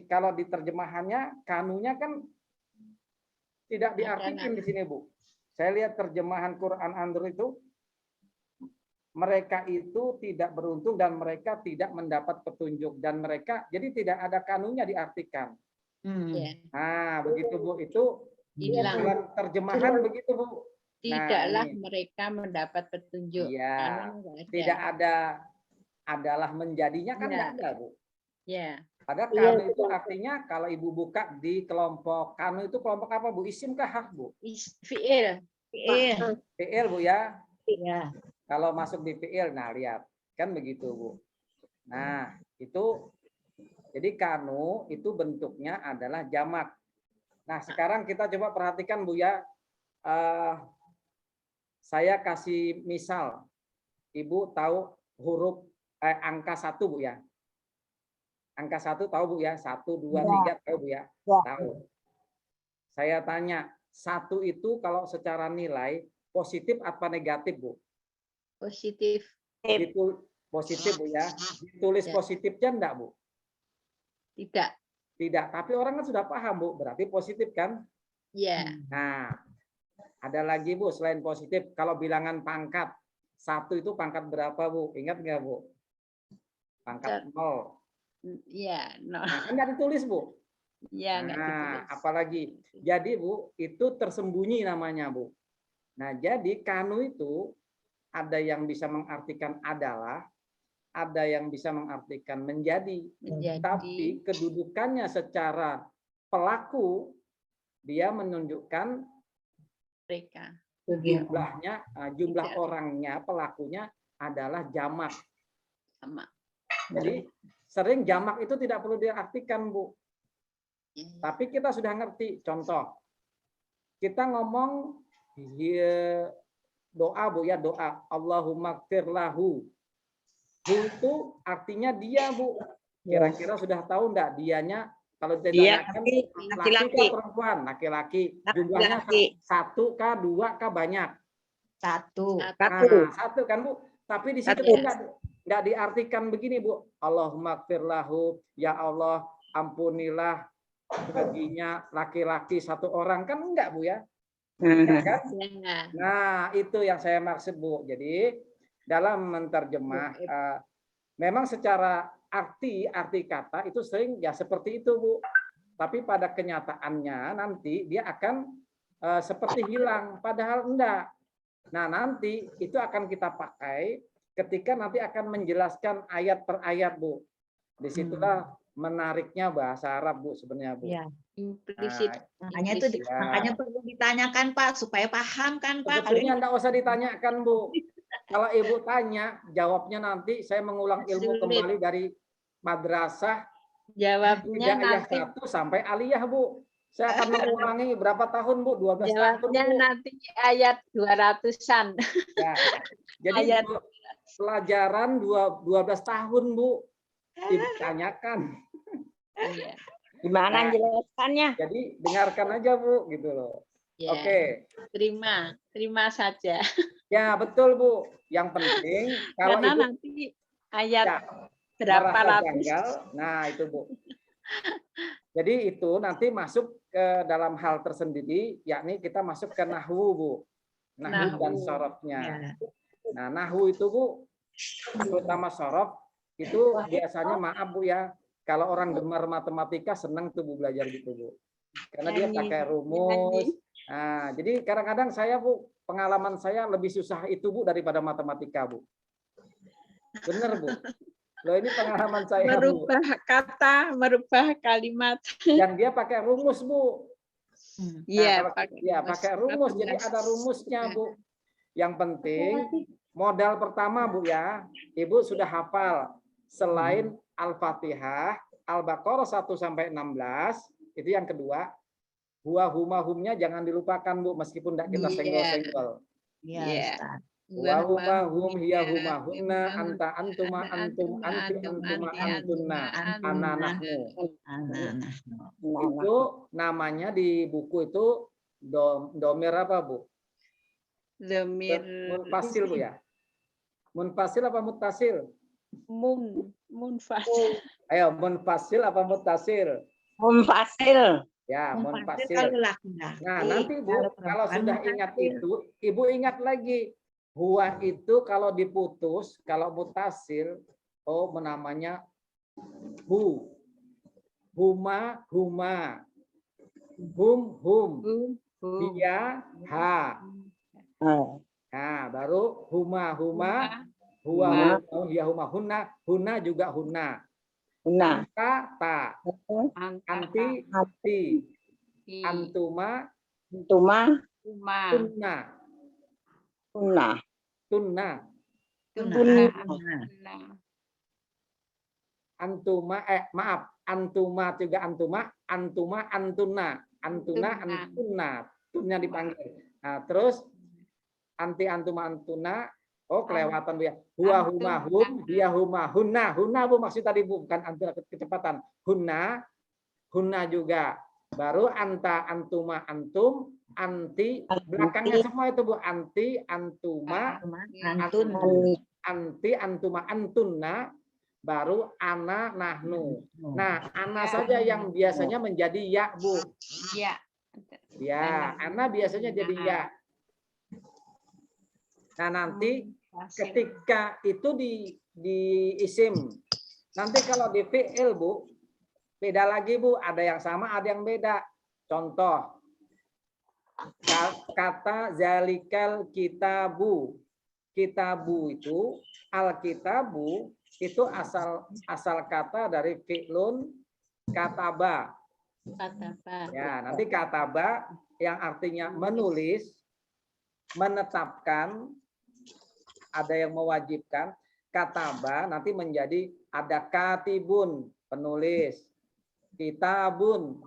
kalau di terjemahannya, kanunya kan tidak diartikan di sini Bu. Saya lihat terjemahan Quran Android itu, mereka itu tidak beruntung dan mereka tidak mendapat petunjuk. Dan mereka, jadi tidak ada kanunya diartikan. Nah, begitu Bu, itu dalam terjemahan begitu Bu. Tidaklah mereka mendapat petunjuk. Iya, tidak ada adalah menjadinya kan tidak ada Bu. Ya. Padahal kanu itu artinya kalau Ibu buka di kelompok kanu itu kelompok apa Bu? Isim kah hak Bu? Fi'il. Fi'il Bu ya. Iya. Kalau masuk di fi'il, nah lihat kan begitu Bu. Nah itu jadi kanu itu bentuknya adalah jamak. Nah sekarang kita coba perhatikan Bu ya. Saya kasih misal, Ibu tahu huruf angka 1 Bu ya. Angka 1 tahu Bu ya, 1, 2, 3 tahu Bu ya? Tahu. Saya tanya, 1 itu kalau secara nilai positif apa negatif Bu? Positif. Itu positif Bu ya. Ditulis positifnya enggak Bu? Tidak. Tidak, tapi orang kan sudah paham Bu, berarti positif kan? Iya. Nah, ada lagi Bu selain positif, kalau bilangan pangkat, 1 itu pangkat berapa Bu? Ingat nggak Bu? Pangkat 0. Iya, no. Nah, kan nggak ditulis Bu. Iya, nggak ditulis. Apalagi. Jadi Bu, itu tersembunyi namanya Bu. Nah, jadi kanu itu ada yang bisa mengartikan adalah, ada yang bisa mengartikan menjadi. Tapi kedudukannya secara pelaku, dia menunjukkan Mereka. jumlahnya, jumlah orangnya, pelakunya adalah jamak. Sama. Jadi sering jamak itu tidak perlu diartikan Bu. Tapi kita sudah ngerti. Contoh, kita ngomong doa Bu ya, doa Allahumma gfir lahu. Hu itu artinya dia Bu. Kira-kira sudah tahu enggak dianya kalau ditanyakan laki-laki atau perempuan? Laki-laki. Jumlahnya satu kah, dua kah, banyak? Satu. Nah, satu kan Bu. Tapi di situ enggak diartikan begini Bu. Allahumma gfir lahu, ya Allah ampunilah baginya laki-laki satu orang, kan enggak Bu ya? Kan? Nah, itu yang saya maksud Bu. Jadi dalam menerjemah memang secara arti kata itu sering ya seperti itu Bu. Tapi pada kenyataannya nanti dia akan seperti hilang, padahal enggak. Nah, nanti itu akan kita pakai ketika nanti akan menjelaskan ayat per ayat Bu. Disitulah menariknya bahasa Arab Bu sebenarnya Bu. Ya. Implisit. Makanya itu makanya perlu ditanyakan Pak supaya paham kan Pak. Sebetulnya enggak usah ditanyakan Bu. Kalau Ibu tanya, jawabnya nanti saya mengulang ilmu kembali dari madrasah. Jawabnya ayat nanti 1 sampai aliyah Bu. Saya akan mengulangi berapa tahun Bu? 12 tahun jawabnya Bu. nanti ayat 200-an. Ya. Jadi Ayat. pelajaran 12 tahun Bu. Ibu tanyakan. Iya. Gimana jelaskannya? Jadi dengarkan aja Bu gitu loh. Ya. Oke. Terima saja. Ya betul Bu. Yang penting kalau Karena Ibu nanti ayat ya, berapa merasa ratus. janggal, nah itu Bu. Jadi itu nanti masuk ke dalam hal tersendiri, yakni kita masuk ke nahwu Bu. Nahwu dan sorofnya. Nah nahwu itu Bu, terutama sorof itu biasanya maaf Bu ya, kalau orang gemar matematika senang tuh Bu belajar gitu Bu. Karena dia pakai rumus. Nah, jadi kadang-kadang saya Bu, pengalaman saya lebih susah itu Bu daripada matematika Bu. Bener Bu. Loh ini pengalaman saya Bu. Merubah kata, merubah kalimat. Dan dia pakai rumus Bu. Iya, Nah, pakai rumus. Jadi ada rumusnya Bu. Yang penting modal pertama Bu ya, Ibu sudah hafal selain Al-Fatihah, Al-Baqarah 1 sampai 16, itu yang kedua. Huwa huma humnya jangan dilupakan Bu, meskipun tidak kita senggol-senggol. Iya. Wa huma hum hiya huma hunna anta antuma antum anti antuma antunna ana nahnu. Itu namanya di buku itu domir apa Bu? Domir Munfasil Bu ya? Munfasil apa mutasil? munfasil. Ayo munfasil apa mutasil? Munfasil. Ya, munfasil. Nah, Iya, nanti Bu, kalau sudah ingat itu, Ibu ingat lagi. Huwa itu kalau diputus, kalau mutasil, oh namanya hu. Huma, huma. Hum. Hiya, ha. Nah, baru huma. Huwa, hiya, huma. Hunna juga hunna. Nah, Ta. Anti. Antuma. Tunna. Antuma, maaf. Antuma juga antuma. Antuma, antunna. Antunna. Tunnya dipanggil. Nah, terus antuma, antuna. Oh, kelewatan Bu ya. Huwa huma hum, hiya huma hunna. Hunna Bu maksud tadi Bu, bukan antara kecepatan. Hunna juga. Baru anta, antuma, antum, anti, belakangnya semua itu Bu. Anti, antuma, anti, antuma, antunna, baru ana, nahnu. Nah, ana saja yang biasanya menjadi ya Bu. Ya. Ya, ana biasanya jadi ya. Nah, nanti ketika itu di isim. Nanti kalau di fi'il Bu, beda lagi Bu, ada yang sama, ada yang beda. Contoh, kata zalikal kitabu. Kitabu itu, al-kitabu itu asal kata dari fi'lun kataba. Ya, nanti kataba yang artinya menulis, menetapkan, ada yang mewajibkan. Kataba nanti menjadi ada katibun, penulis. Kitabun.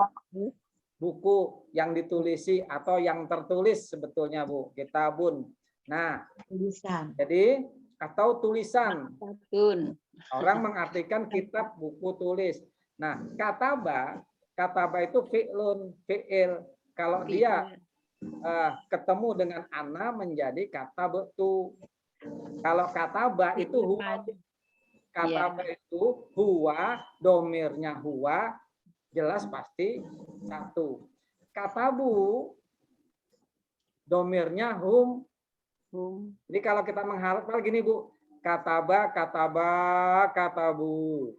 Buku yang ditulisi atau yang tertulis sebetulnya Bu, kitabun. Nah, Tulisan. jadi atau tulisan. Batun. Orang mengartikan kitab, buku, tulis. Nah, kataba itu fi'lun, fi'il. Kalau dia ketemu dengan ana menjadi katabtu. Kalau kataba itu huwa. Kataba itu huwa, domirnya huwa, jelas pasti satu. Katabu domirnya hum. Jadi kalau kita mengharapkan gini Bu, kataba, katabu.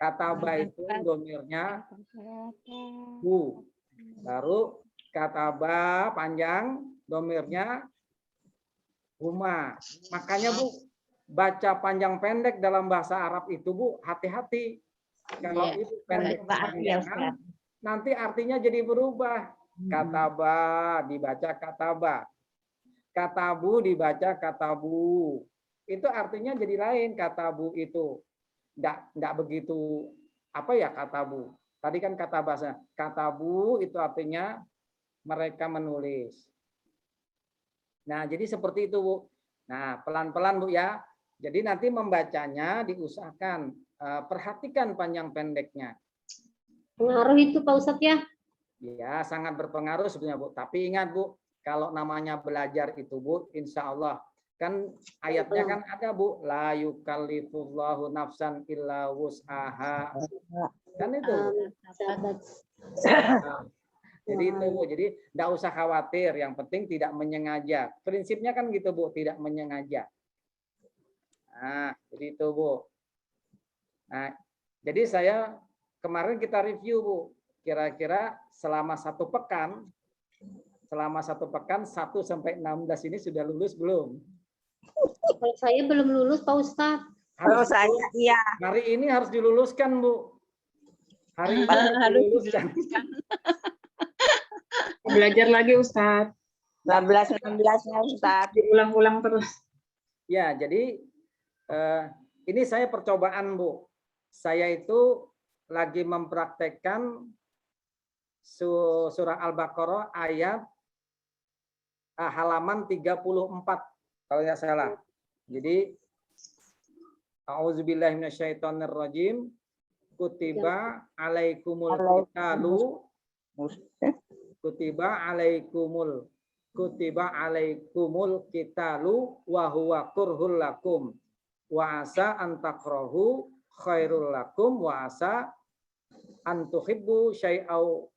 Kataba itu domirnya hu. Baru kataba panjang domirnya huma. Makanya Bu, baca panjang pendek dalam bahasa Arab itu Bu, hati-hati. Kalau itu pendek panjang, nanti artinya jadi berubah. Kataba dibaca kataba. Katabu dibaca katabu. Itu artinya jadi lain katabu itu. Enggak begitu apa ya katabu. Tadi kan kata bahasa. Katabu itu artinya mereka menulis. Nah, jadi seperti itu, Bu. Nah, pelan-pelan Bu ya. Jadi nanti membacanya diusahakan perhatikan panjang pendeknya. Pengaruh itu Pak Ustadz ya? Ya, sangat berpengaruh sebenarnya Bu. Tapi ingat Bu, kalau namanya belajar itu Bu, insya Allah kan ayatnya kan ada Bu, la yukallifullahu nafsan illa wus'aha. Kan itu. Jadi itu Bu, jadi enggak usah khawatir, yang penting tidak menyengaja. Prinsipnya kan gitu Bu, tidak menyengaja. Nah, jadi itu Bu. Nah, jadi saya kemarin kita review Bu, kira-kira selama 1 pekan 1 sampai 16 ini sudah lulus belum? Kalau saya belum lulus Pak Ustadz. Kalau saya iya. Hari ini harus diluluskan Bu. Hari ini harus diluluskan. Belajar lagi Ustadz. 16-16-nya Ustaz. Diulang-ulang terus. Ya, jadi ini saya percobaan Bu. Saya itu lagi mempraktekkan surah Al-Baqarah ayat halaman 34 kalau tidak salah. Jadi A'udzubillahi minasyaitonirrajim. Kutiba alaikumul qitalu. Kutiba alaikumul qitalu wa huwa kurhul lakum wa asa an takrahu khairul lakum wa asa an tuhibbu syai'au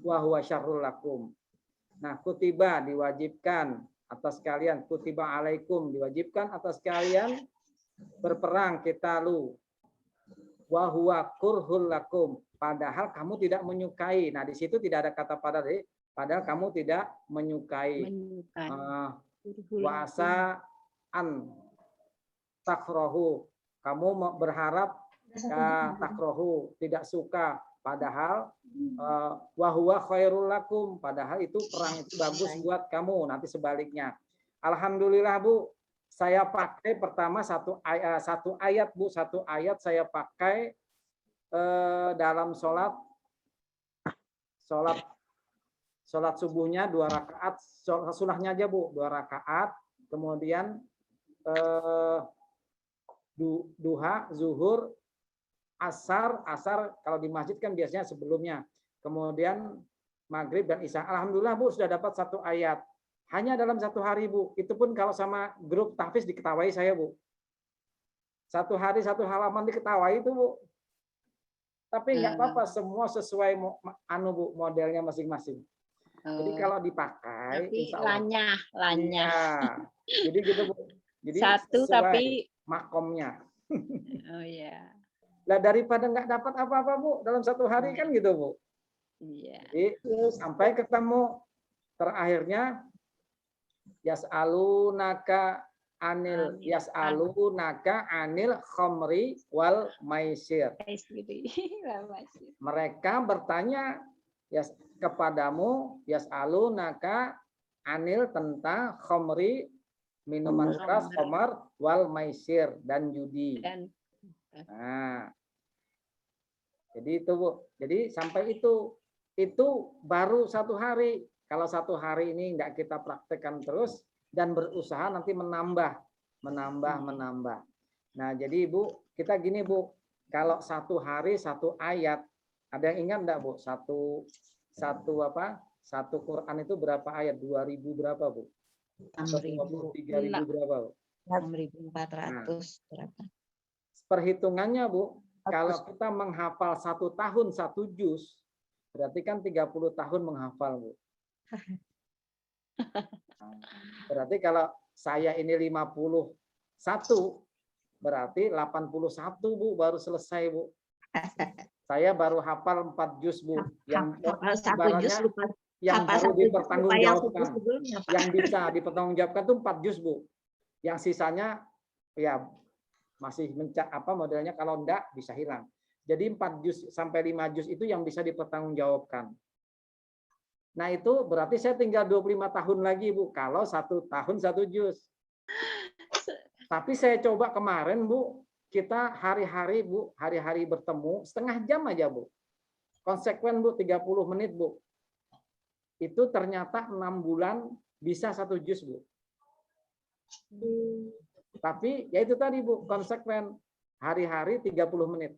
wa huwa syarrul lakum. Nah, kutiba diwajibkan atas kalian, kutiba alaikum diwajibkan atas kalian berperang qitalu wa huwa kurhul lakum, padahal kamu tidak menyukai. Nah, di situ tidak ada kata padahal kamu tidak menyukai. Wa asa an takrohu, kamu berharap takrohu, tidak suka, padahal wa huwa khairul lakum, padahal itu perang itu bagus buat kamu. Nanti sebaliknya. Alhamdulillah Bu, saya pakai pertama satu ayat Bu, satu ayat saya pakai dalam sholat subuhnya 2 rakaat, sunahnya aja Bu, 2 rakaat, kemudian duha, zuhur, asar kalau di masjid kan biasanya sebelumnya, kemudian maghrib dan isya. Alhamdulillah Bu, sudah dapat 1 ayat. Hanya dalam 1 hari Bu, itu pun kalau sama grup tahfiz diketawai saya Bu. 1 hari 1 halaman diketawai itu Bu. Tapi nggak apa-apa, semua sesuai Bu, modelnya masing-masing. Jadi kalau dipakai, tapi insya Allah, lanyah. Ya, jadi gitu Bu. Jadi Satu tapi makomnya. oh ya. Lah daripada nggak dapat apa-apa Bu dalam 1 hari kan gitu Bu. Iya. Jadi sampai ketemu terakhirnya yas'alunaka anil khamri wal maisir. Mereka bertanya kepadamu yas'alunaka anil tentang khamri, minuman keras, khamar, wal maisir dan judi. Nah, Jadi itu Bu. Jadi sampai itu baru 1 hari. Kalau 1 hari ini enggak kita praktekkan terus dan berusaha nanti menambah. Nah, jadi Bu, kita gini Bu, kalau 1 hari 1 ayat, ada yang ingat enggak Bu? Satu Quran itu berapa ayat? 2000 berapa Bu? 6.000. 3.000 berapa Bu? 6.400 berapa? Perhitungannya Bu, kalau kita menghafal 1 tahun 1 juz, berarti kan 30 tahun menghafal Bu. Berarti kalau saya ini 51, berarti 81 Bu baru selesai Bu. Saya baru hafal 4 juz Bu. Yang ibaratnya yang baru dipertanggungjawabkan. Yang bisa dipertanggungjawabkan itu 4 juz Bu. Yang sisanya ya masih modelnya kalau enggak bisa hilang. Jadi 4 juz sampai 5 juz itu yang bisa dipertanggungjawabkan. Nah, itu berarti saya tinggal 25 tahun lagi Bu kalau 1 tahun 1 juz. Tapi saya coba kemarin Bu, kita hari-hari Bu, hari-hari bertemu setengah jam aja Bu. Konsekuen Bu 30 menit Bu. Itu ternyata 6 bulan bisa 1 juz Bu. Tapi ya itu tadi Bu, konsekuen hari-hari 30 menit.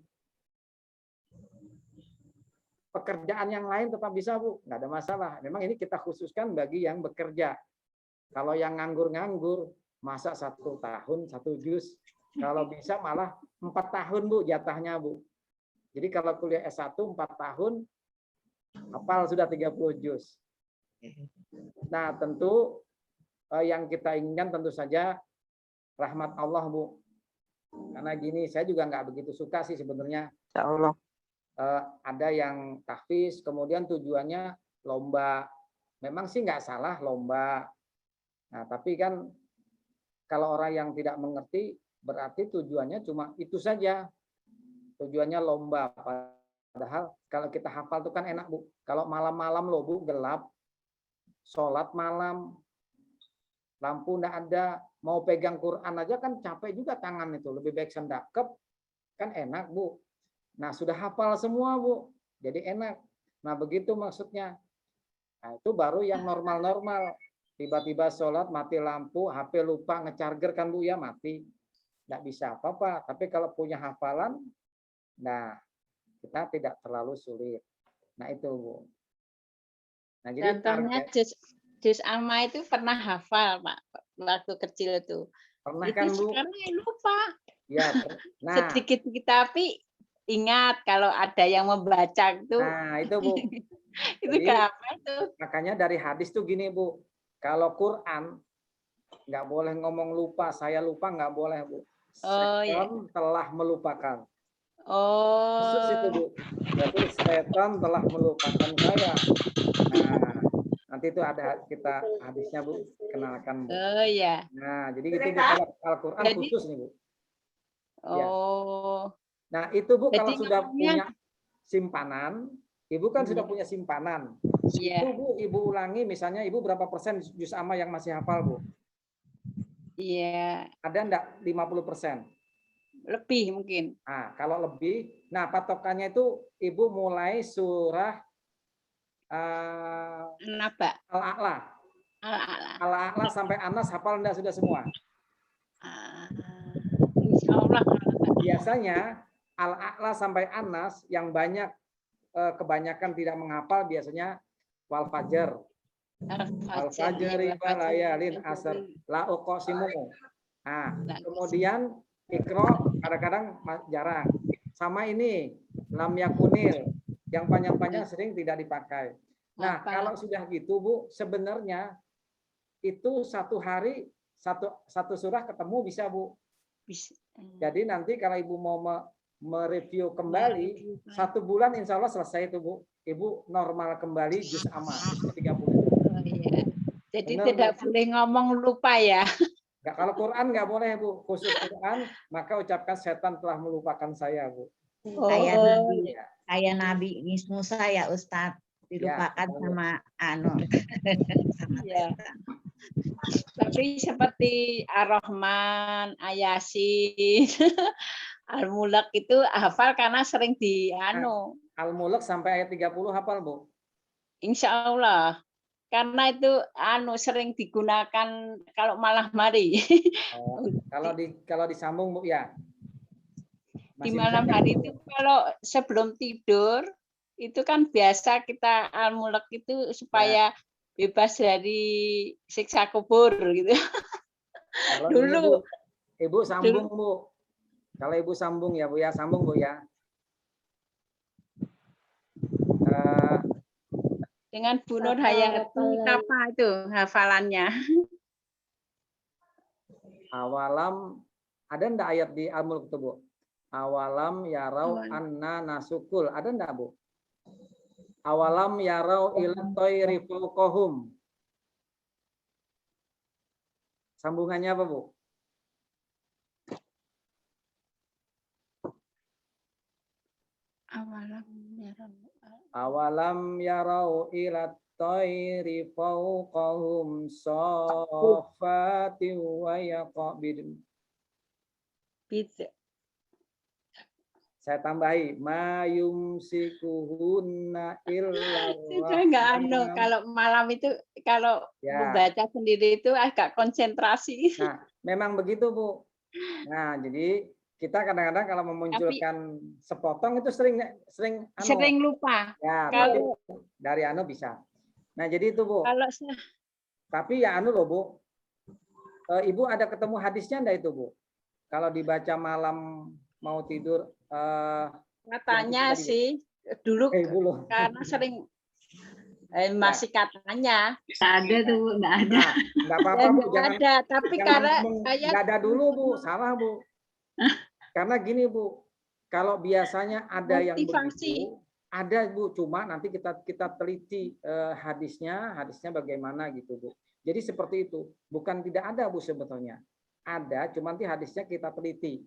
Pekerjaan yang lain tetap bisa Bu, nggak ada masalah. Memang ini kita khususkan bagi yang bekerja. Kalau yang nganggur-nganggur, masa 1 tahun 1 juz. Kalau bisa malah 4 tahun Bu jatahnya Bu. Jadi kalau kuliah S1 4 tahun, hafal sudah 30 juz. Nah tentu yang kita inginkan tentu saja rahmat Allah Bu. Karena gini, saya juga nggak begitu suka sih sebenarnya. Insya Allah. Ada yang tahfiz, kemudian tujuannya lomba. Memang sih nggak salah lomba. Nah, tapi kan kalau orang yang tidak mengerti, berarti tujuannya cuma itu saja. Tujuannya lomba. Padahal kalau kita hafal itu kan enak Bu. Kalau malam-malam loh Bu, gelap, sholat malam, lampu nggak ada, mau pegang Quran aja kan capek juga tangan itu. Lebih baik sendakep, kan enak Bu. Nah, sudah hafal semua Bu, jadi enak. Nah, begitu maksudnya. Nah, itu baru yang normal-normal. Tiba-tiba sholat, mati lampu, HP lupa ngecharger kan Bu ya, mati. Nggak bisa apa-apa. Tapi kalau punya hafalan, nah kita tidak terlalu sulit. Nah, itu Bu. Nah, jadi contohnya juz amma itu pernah hafal Pak, waktu kecil itu. Pernah itu kan Bu? Sekarang lupa. Ya, nah. Sedikit tapi ingat kalau ada yang membaca itu. Nah, itu Bu. Itu Jadi, apa itu? makanya dari hadis tuh gini Bu. Kalau Quran nggak boleh ngomong lupa, saya lupa nggak boleh Bu. Setan telah melupakan. Khusus itu Bu. Berarti setan telah melupakan saya. Nah, nanti itu ada kita hadisnya Bu, kenalkan Bu. Oh ya. Nah, jadi gitu Bu, kalau Al-Quran khusus nih Bu. Ya. Nah, itu Bu, kalau sudah punya simpanan, Ibu kan sudah punya simpanan. Itu Bu, Ibu ulangi misalnya Ibu berapa persen juz amma yang masih hafal Bu? Iya. Ada enggak 50%? Lebih mungkin. Nah, kalau lebih, nah patokannya itu Ibu mulai surah Al-A'la. Al-A'la sampai Anas hafal enggak sudah semua? Insya Allah. Biasanya Al-A'la sampai Anas yang banyak kebanyakan tidak menghafal biasanya wal fajr. Wal fajri wa layalin asr la uqsimu. Nah, kemudian Iqra kadang-kadang jarang. Sama ini lam yakunil yang panjang-panjang sering tidak dipakai. Nah, kalau sudah gitu Bu, sebenarnya itu 1 hari satu surah ketemu bisa Bu. Bisa. Jadi nanti kalau Ibu mau mereview kembali 1 bulan insya Allah selesai itu Bu. Ibu normal kembali juz amma 30. Oh, iya. Jadi benar, tidak boleh ngomong lupa ya. Enggak, kalau Quran nggak boleh Bu. Khusus Quran maka ucapkan setan telah melupakan saya Bu. Kayak Nabi Musa ya Ustadz, dilupakan ya, sama sama ya. Tapi seperti Ar-Rahman, Ayasin, Al-Mulk itu hafal karena sering di Al-Mulk sampai ayat 30 hafal, Bu? insya Allah. Karena itu sering digunakan kalau malam hari. Oh, kalau disambung, Bu, ya. Di Masih malam bisa, hari Bu? itu kalau sebelum tidur itu kan biasa kita Al-Mulk itu supaya bebas dari siksa kubur gitu. Kalau ini, Dulu. Bu, Ibu sambung, Bu. Kalau Ibu sambung ya, Bu, ya. Sambung, Bu, ya. Dengan Bu Nur Hayati apa itu hafalannya? Awalam, ada enggak ayat di Al-Mulk itu, Bu? Awalam yarau anna nasukul. Ada enggak, Bu? Awalam yarau ila tayri fawqahum. Sambungannya apa, Bu? Awalam yarau ila tayri fawqahum saffati wa yaqbidun. Saya tambahi ma yumsikuhunna illa Sudah enggak kalau malam itu kalau membaca sendiri itu agak konsentrasi. Nah, memang begitu, Bu. Nah, jadi kita kadang-kadang kalau memunculkan sepotong itu sering lupa. Ya, kalau dari bisa. Nah, jadi itu, Bu. Tapi ya loh, Bu. Ibu ada ketemu hadisnya enggak itu, Bu? Kalau dibaca malam mau tidur katanya sih dulu karena sering masih katanya ada tuh, nggak ada. Nggak apa-apa, Bu. Jangan ada, tapi karena nggak ada dulu, Bu. Salah, Bu. Karena gini, Bu. Kalau biasanya ada yang begitu, ada, Bu. Cuma nanti kita teliti hadisnya bagaimana gitu, Bu. Jadi seperti itu. Bukan tidak ada, Bu, sebetulnya. Ada, cuma nanti hadisnya kita teliti.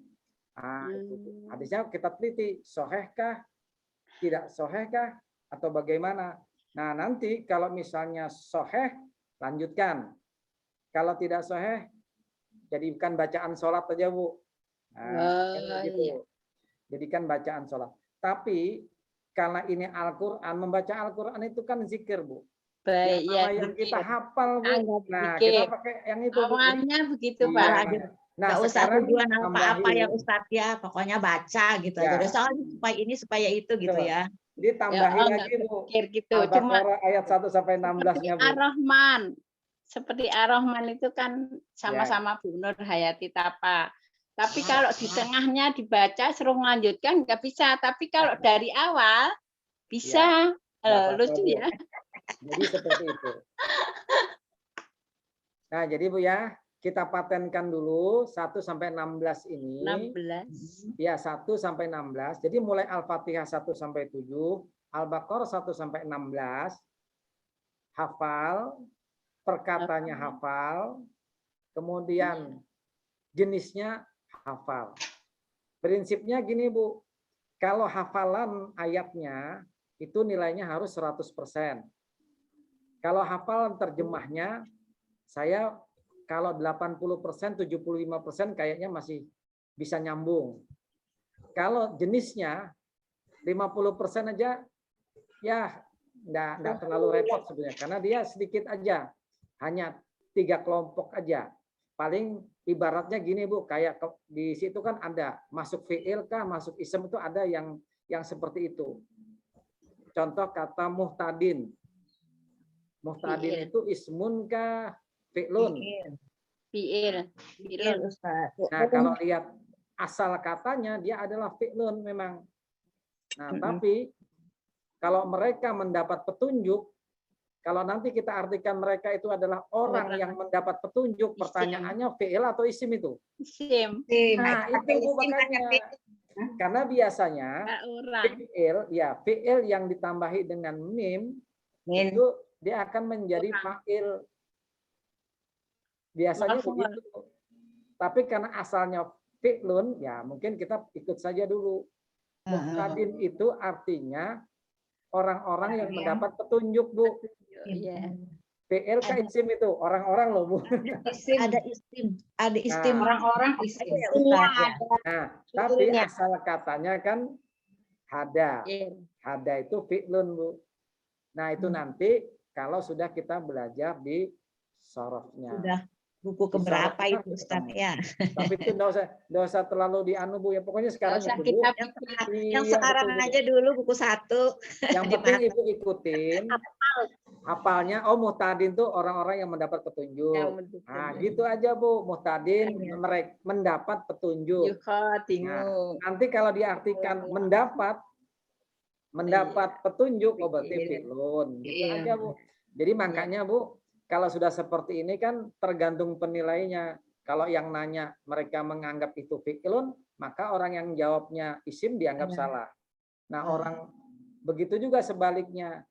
Hadisnya kita teliti, sahihkah, tidak sahihkah, atau bagaimana. Nah, nanti kalau misalnya sahih, lanjutkan. Kalau tidak sahih, jadikan bacaan sholat aja, Bu. Nah, gitu. Iya. Jadikan bacaan sholat. Tapi, karena ini Al-Quran, membaca Al-Quran itu kan zikir, Bu. Baik, yang kita hafal, Bu. Nah, kita pakai yang itu, Bu. Awalnya begitu, Pak. Nah, nggak usah tujuan apa-apa ya Ustadz ya, pokoknya baca gitu aja. Soalnya supaya ini supaya itu gitu ya. Dia tambahin lagi, Bu. Gitu. Al-Baqarah ayat 1 sampai 16-nya, Bu. Ar-Rahman. Seperti Ar-Rahman itu kan sama-sama Bu Nur Hayati Tapa. Tapi kalau di tengahnya dibaca suruh melanjutkan nggak bisa. Tapi kalau dari awal bisa. Lucu ya. Jadi seperti itu. Nah, jadi Bu ya, kita patenkan dulu 1 sampai 16 ini. 16. Ya, 1 sampai 16. Jadi mulai Al-Fatihah 1 sampai 7, Al-Baqarah 1 sampai 16. Hafal, perkatanya hafal, kemudian jenisnya hafal. Prinsipnya gini, Bu. Kalau hafalan ayatnya itu nilainya harus 100%. Kalau hafalan terjemahnya, saya kalau 80%, 75% kayaknya masih bisa nyambung. Kalau jenisnya 50% aja, ya enggak terlalu repot sebenarnya. Karena dia sedikit aja, hanya 3 kelompok aja. Paling ibaratnya gini, Bu, kayak di situ kan ada masuk fi'il kah, masuk ism itu ada yang seperti itu. Contoh kata muhtadin. Muhtadin itu ismun kah, fi'lun? Fi'il. Nah, kalau lihat asal katanya dia adalah fi'lun memang. Nah, tapi kalau mereka mendapat petunjuk, kalau nanti kita artikan mereka itu adalah orang yang mendapat petunjuk, pertanyaannya fi'il atau isim itu? Isim. Nah, itu makanya. Karena biasanya fi'il yang ditambahi dengan mim itu dia akan menjadi fa'il. Biasanya begitu. Tapi karena asalnya fi'lun, ya mungkin kita ikut saja dulu. Muhtadin itu artinya orang-orang yang mendapat petunjuk, Bu. Iya. fi'il ke isim itu orang-orang loh Bu. Isim. Ada istim Orang-orang apa isim. ya Ustaz ya? Nah, tapi asal katanya kan hada. Iya. Hada itu fi'lun Bu. Nah, itu nanti kalau sudah kita belajar di sorofnya. Sudah buku keberapa Di sorofnya itu Ustaz ketemu. ya? Tapi itu nggak usah terlalu dianu Bu ya. Pokoknya sekarang usah itu Bu. kita Yang Iya, sekarang betul, aja dulu buku 1. Yang penting Ibu ikutin. Hafalnya, oh muhtadin tuh orang-orang yang mendapat petunjuk. Nah, gitu aja Bu. Muhtadin mereka mendapat petunjuk. Nah, nanti kalau diartikan mendapat petunjuk, oh berarti fi'lun. Gitu aja Bu. Jadi makanya Bu, kalau sudah seperti ini kan tergantung penilainya. Kalau yang nanya mereka menganggap itu fi'lun, maka orang yang jawabnya isim dianggap salah. Nah, orang begitu juga sebaliknya.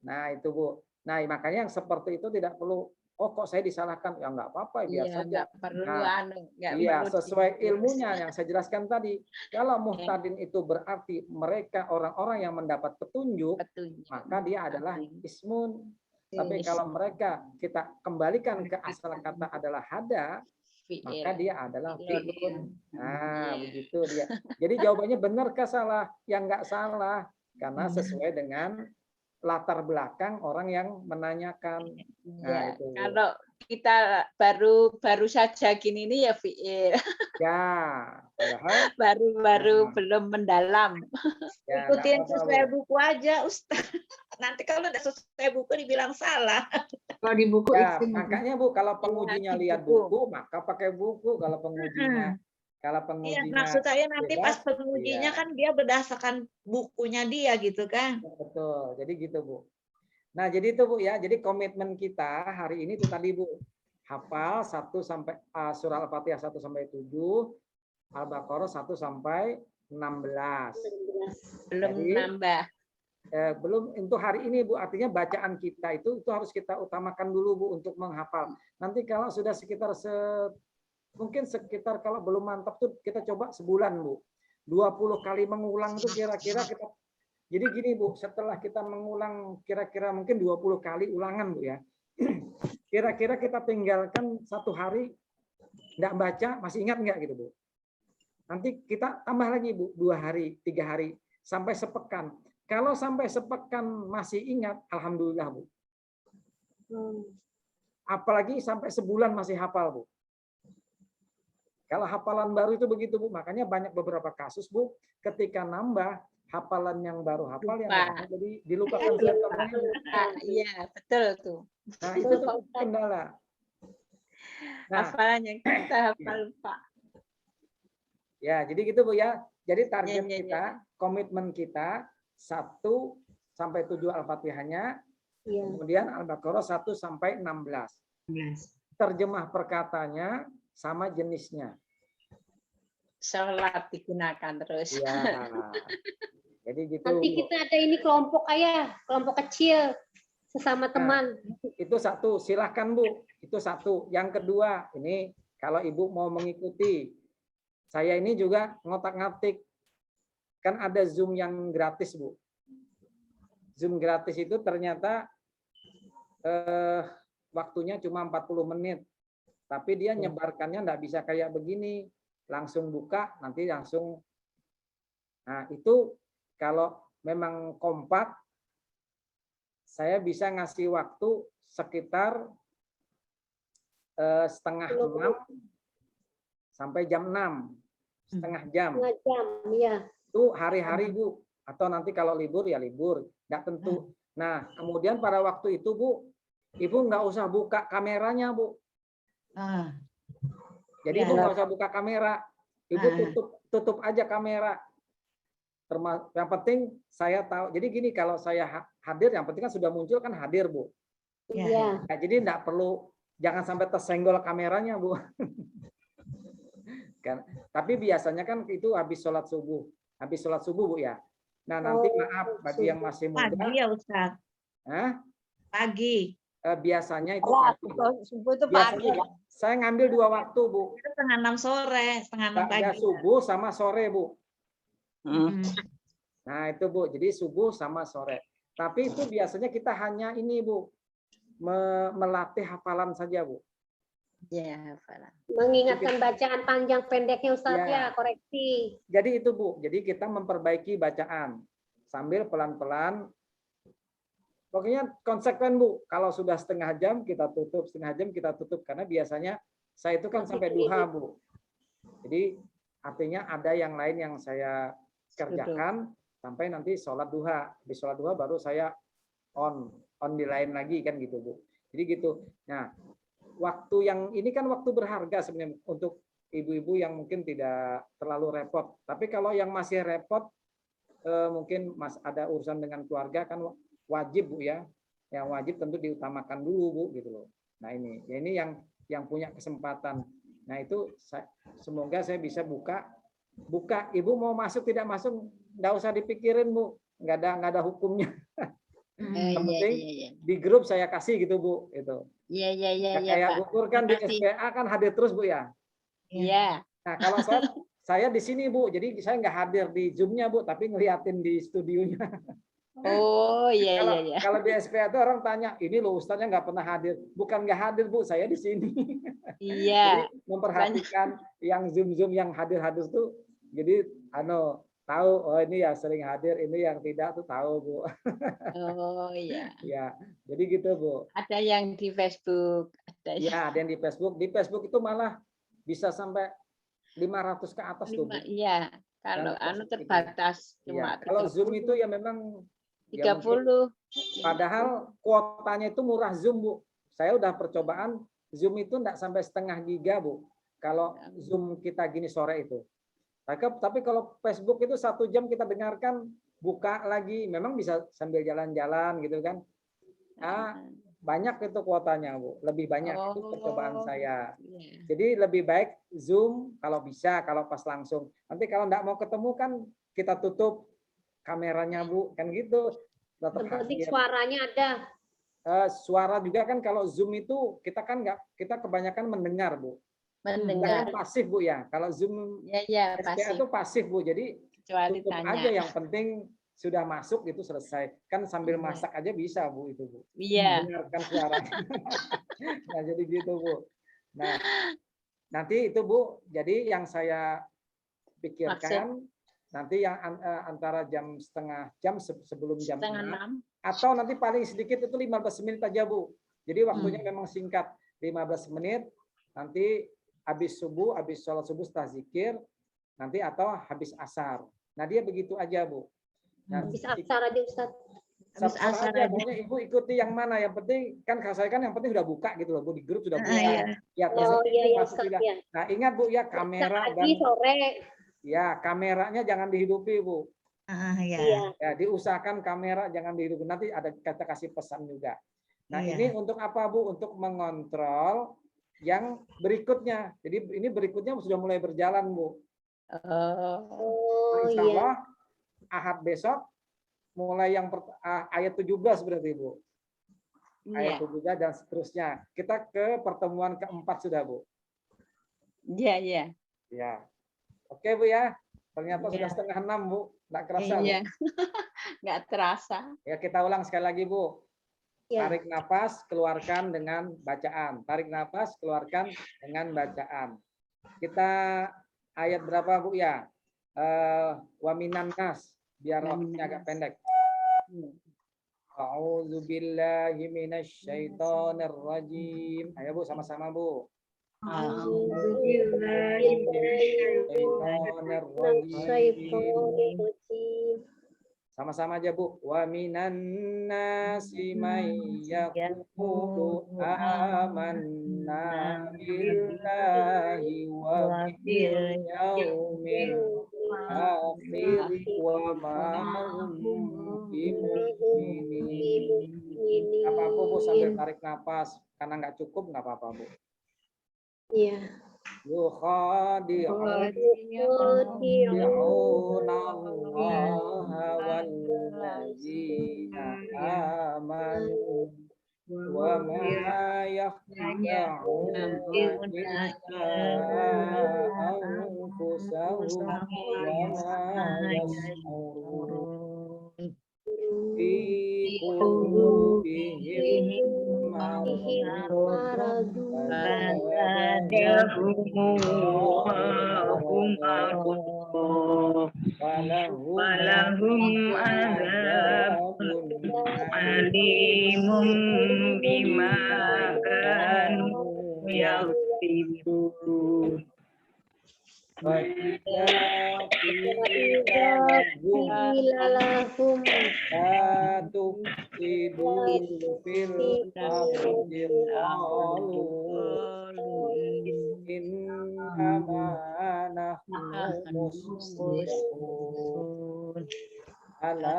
Nah, itu Bu. Nah, makanya yang seperti itu tidak perlu, oh kok saya disalahkan? Ya nggak apa-apa, biar saja. Nggak perlu Nah, iya, sesuai ilmunya yang saya jelaskan tadi. Kalau muhtadin itu berarti mereka orang-orang yang mendapat petunjuk, maka dia adalah ismun. Tapi kalau mereka kita kembalikan ke asal kata adalah hada, maka dia adalah fi'lun. Nah, begitu dia. Jadi jawabannya benar kah salah? Yang nggak salah, karena sesuai dengan latar belakang orang yang menanyakan. Nah, itu. Kalau kita baru saja gini ini ya fi'il. Ya, baru belum mendalam. Ya, Ikutin sesuai buku aja Ustaz. Nanti kalau udah sesuai buku dibilang salah. Kalau di buku ya, isim. makanya Bu, kalau pengujinya lihat buku, maka pakai buku. Kalau pengujinya Iya, maksud saya nanti pas pengujinya kan dia berdasarkan bukunya dia gitu kan. Betul. Jadi gitu Bu. Nah, jadi itu Bu ya. Jadi komitmen kita hari ini itu tadi Bu. Hafal 1 sampai surah Al-Fatihah 1 sampai 7, Al-Baqarah 1 sampai 16. Belum Jadi, nambah. Belum untuk hari ini Bu, artinya bacaan kita itu harus kita utamakan dulu Bu untuk menghafal. Nanti kalau sudah sekitar mungkin sekitar kalau belum mantap tuh kita coba sebulan Bu. 20 kali mengulang itu kira-kira kita. Jadi gini Bu, setelah kita mengulang kira-kira mungkin 20 kali ulangan Bu ya. Kira-kira kita tinggalkan 1 hari nggak baca, masih ingat nggak gitu Bu? Nanti kita tambah lagi Bu, 2 hari, 3 hari, sampai sepekan. Kalau sampai sepekan masih ingat, alhamdulillah Bu. Apalagi sampai sebulan masih hafal Bu. Kalau hafalan baru itu begitu Bu, makanya banyak beberapa kasus Bu, ketika nambah hafalan yang baru hafal yang lama, jadi dilupakan semuanya. Iya, betul tuh. Nah, itu tuh kendala. Nah, hafalannya kita hafal Pak. Ya, jadi gitu Bu ya. Jadi target kita, komitmen kita 1 sampai 7 Al-Fatihahnya, kemudian Al-Baqarah 1 sampai 16. Terjemah perkatanya sama jenisnya. Sholat digunakan terus. Ya. Jadi gitu. Nanti kita ada ini kelompok kelompok kecil sesama teman. Itu 1, silahkan Bu. Itu 1. Yang kedua, ini kalau Ibu mau mengikuti, saya ini juga ngotak-ngatik. Kan ada Zoom yang gratis Bu. Zoom gratis itu ternyata waktunya cuma 40 menit. Tapi dia nyebarkannya nggak bisa kayak begini. Langsung buka, nanti langsung. Nah, itu kalau memang kompak, saya bisa ngasih waktu sekitar setengah 6 sampai jam 6. Setengah jam. Setengah jam, ya. Itu hari-hari Bu. Atau nanti kalau libur ya libur. Nggak tentu. Nah, kemudian pada waktu itu Bu, Ibu nggak usah buka kameranya Bu. Jadi Ibu nggak usah buka kamera, Ibu tutup aja kamera. Yang penting saya tahu. Jadi gini, kalau saya hadir, yang penting kan sudah muncul kan hadir Bu. Iya. Nah, jadi nggak perlu, jangan sampai tersenggol kameranya Bu. Kan. Tapi biasanya kan itu habis sholat subuh Bu ya. Nah nanti maaf bagi yang masih muda. Pagi ya Ustaz. Pagi. Biasanya itu subuh itu pagi. Saya ngambil 2 waktu Bu. Itu setengah 6 sore, setengah 6 pagi. Subuh sama sore Bu. Nah itu Bu, jadi subuh sama sore. Tapi itu biasanya kita hanya ini Bu, melatih hafalan saja, Bu. Ya, hafalan. Mengingatkan bacaan panjang pendeknya Ustaz Ya. ya, koreksi. Jadi itu, Bu. Jadi kita memperbaiki bacaan sambil pelan-pelan. Pokoknya konsekuen, Bu. Kalau sudah setengah jam kita tutup, setengah jam kita tutup, karena biasanya saya itu kan sampai duha, Bu. Jadi artinya ada yang lain yang saya kerjakan sampai nanti sholat duha. Di sholat duha baru saya on di lain lagi kan gitu, Bu. Jadi gitu. Nah, waktu yang ini kan waktu berharga sebenarnya untuk ibu-ibu yang mungkin tidak terlalu repot. Tapi kalau yang masih repot, mungkin ada urusan dengan keluarga kan wajib, Bu ya. Yang wajib tentu diutamakan dulu, Bu, gitu loh. Nah ini yang punya kesempatan. Nah itu semoga saya bisa buka. Ibu mau masuk tidak masuk, nggak usah dipikirin, Bu. Nggak ada hukumnya. Yang penting di grup saya kasih gitu, Bu. Itu. Iya, Kayak Pak. Gugur kan di SPA kan hadir terus, Bu ya. Iya. Nah kalau saya di sini, Bu, jadi saya nggak hadir di Zoom-nya, Bu, tapi ngeliatin di studionya. Oh iya. Kalau di SPA itu orang tanya, ini loh Ustaznya nggak pernah hadir. Bukan nggak hadir, Bu, saya di sini. Iya. Jadi memperhatikan yang Zoom yang hadir tuh, jadi tahu, oh ini yang sering hadir, ini yang tidak tuh tahu, Bu. Oh iya. Ya, jadi gitu, Bu. Ada yang di Facebook. Ya, ada yang di Facebook. Di Facebook itu malah bisa sampai 500 ke atas tuh, Bu. Iya, kalau terbatas cuma ya, kalau Zoom itu ya memang 30. Ya padahal kuotanya itu murah Zoom, Bu. Saya udah percobaan Zoom itu enggak sampai setengah giga, Bu. Kalau Zoom kita gini sore itu. Tapi kalau Facebook itu 1 jam kita dengarkan, buka lagi, memang bisa sambil jalan-jalan gitu kan. Banyak itu kuotanya, Bu. Lebih banyak itu percobaan saya. Jadi lebih baik Zoom kalau bisa, kalau pas langsung. Nanti kalau enggak mau ketemu kan kita tutup kameranya, Bu, kan gitu. Penting suaranya ada. Suara juga kan kalau Zoom itu kita kebanyakan mendengar, Bu. Mendengar. Pasif, Bu ya. Kalau Zoom pasif. itu pasif, Bu. Jadi kecuali tutup tanya aja, yang penting sudah masuk itu selesai. Kan sambil masak aja bisa, Bu, itu, Bu. Iya. Mendengarkan suaranya. Nah, jadi gitu, Bu. Nah, nanti itu, Bu, jadi yang saya pikirkan nanti yang antara setengah jam sebelum jam 6 atau nanti paling sedikit itu 15 menit aja, Bu. Jadi waktunya memang singkat, 15 menit. Nanti habis sholat subuh setelah zikir, nanti atau habis asar. Nah dia begitu aja, Bu. Nah, habis asar aja, Ustaz. Habis asar aja, pokoknya Ibu ikuti yang mana. Yang penting kan saya kan yang penting udah buka gitu loh, Bu, di grup sudah buka. Iya. Ustaz, ya. Nah ingat, Bu ya, kamera dan sore. Ya, kameranya jangan dihidupi, Bu. Iya. Ya, diusahakan kamera jangan dihidupi. Nanti kita kasih pesan juga. Nah, ini untuk apa, Bu? Untuk mengontrol yang berikutnya. Jadi ini berikutnya sudah mulai berjalan, Bu. Insya Allah, Ahad besok mulai yang ayat 17 berarti, Bu. Ayat 17 dan seterusnya. Kita ke pertemuan keempat sudah, Bu. Iya. Ya. Oke, Bu ya. Ternyata sudah setengah 6, Bu. Nggak kerasa, Bu. Nggak terasa. Ya, kita ulang sekali lagi, Bu. Tarik nafas, keluarkan dengan bacaan. Tarik nafas, keluarkan dengan bacaan. Kita ayat berapa, Bu ya? Wa minan nas. Biar waktunya agak pendek. A'udzu billahi minasy syaithanir rajim. Ayo, Bu, sama-sama, Bu. Sama-sama aja, Bu. Wa minan nasi may yaqulu amanna billahi wa bil yaumil akhir wa ma hum bimu'minin. Apa-apa, Bu, sambil tarik nafas. Karena nggak cukup, nggak apa-apa, Bu. Iya. Yukhadi'una Allah walladzina amanu wa ma yakhda'una illa anfusahum wa ma yash'urun fi qulubihim alaihim maradun walahum adzabun alimum bima kanu yaksibun. Wa idza qila qila lahum la tufsidu fil ardi qalu innama nahnu muslihun ala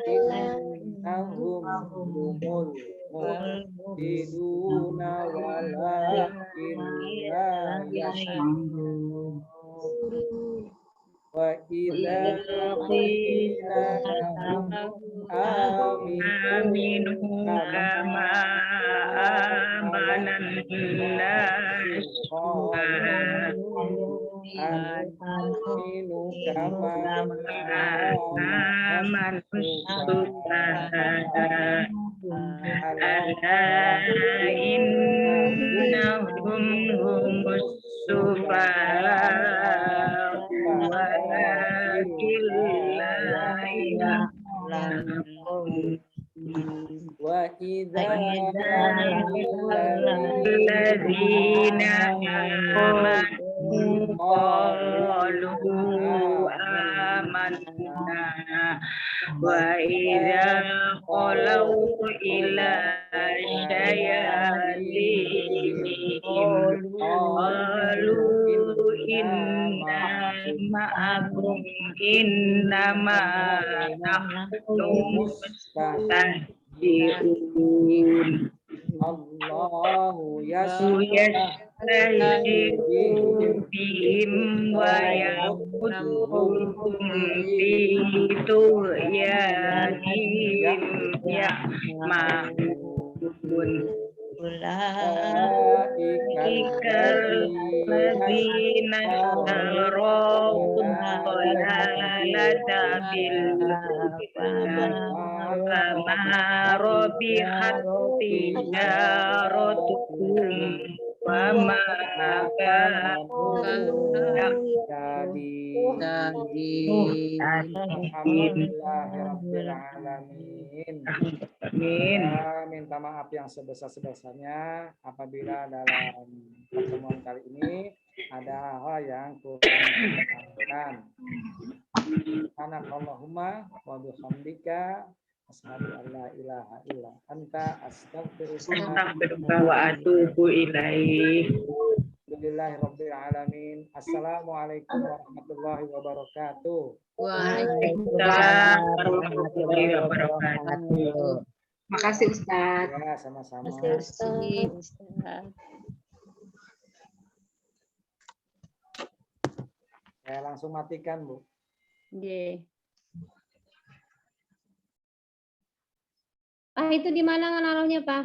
innahum humul mufsiduna walakin la yash'urun. Wa idza qila lahum aminu kama amanan nas aminu kama aman ala innahum humus sufaha walakin la ya'lamun. wa idza Alladzina amanu qalu amanna wa idza qalu ila syayatinihim qalu inna ma'akum innama nahnu mustahzi'un. Allahu yastahzi'u bihim wa yamudduhum fi tughyanihim ya'mahun. Ikal ladzina ishtaraw dalalata bil fama rabihat tijaratuhum wa ma kanu Alhamdulillahirabbil alamin. Amin. Saya minta maaf yang sebesar-besarnya apabila dalam pertemuan kali ini ada hal yang kurang berkenan. Subhanakallahumma wa bihamdika asyhadu an la ilaha illa anta astaghfiruka wa atubu ilaih. Alhamdulillahirabbil alamin. Assalamualaikum warahmatullahi wabarakatuh. Waalaikumsalam warahmatullahi wabarakatuh. Makasih Ustaz. Ya, sama-sama. Saya langsung matikan, Bu. Nggih. Itu di mana naruhnya, Pak?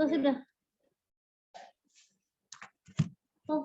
Oh, sudah. Oh.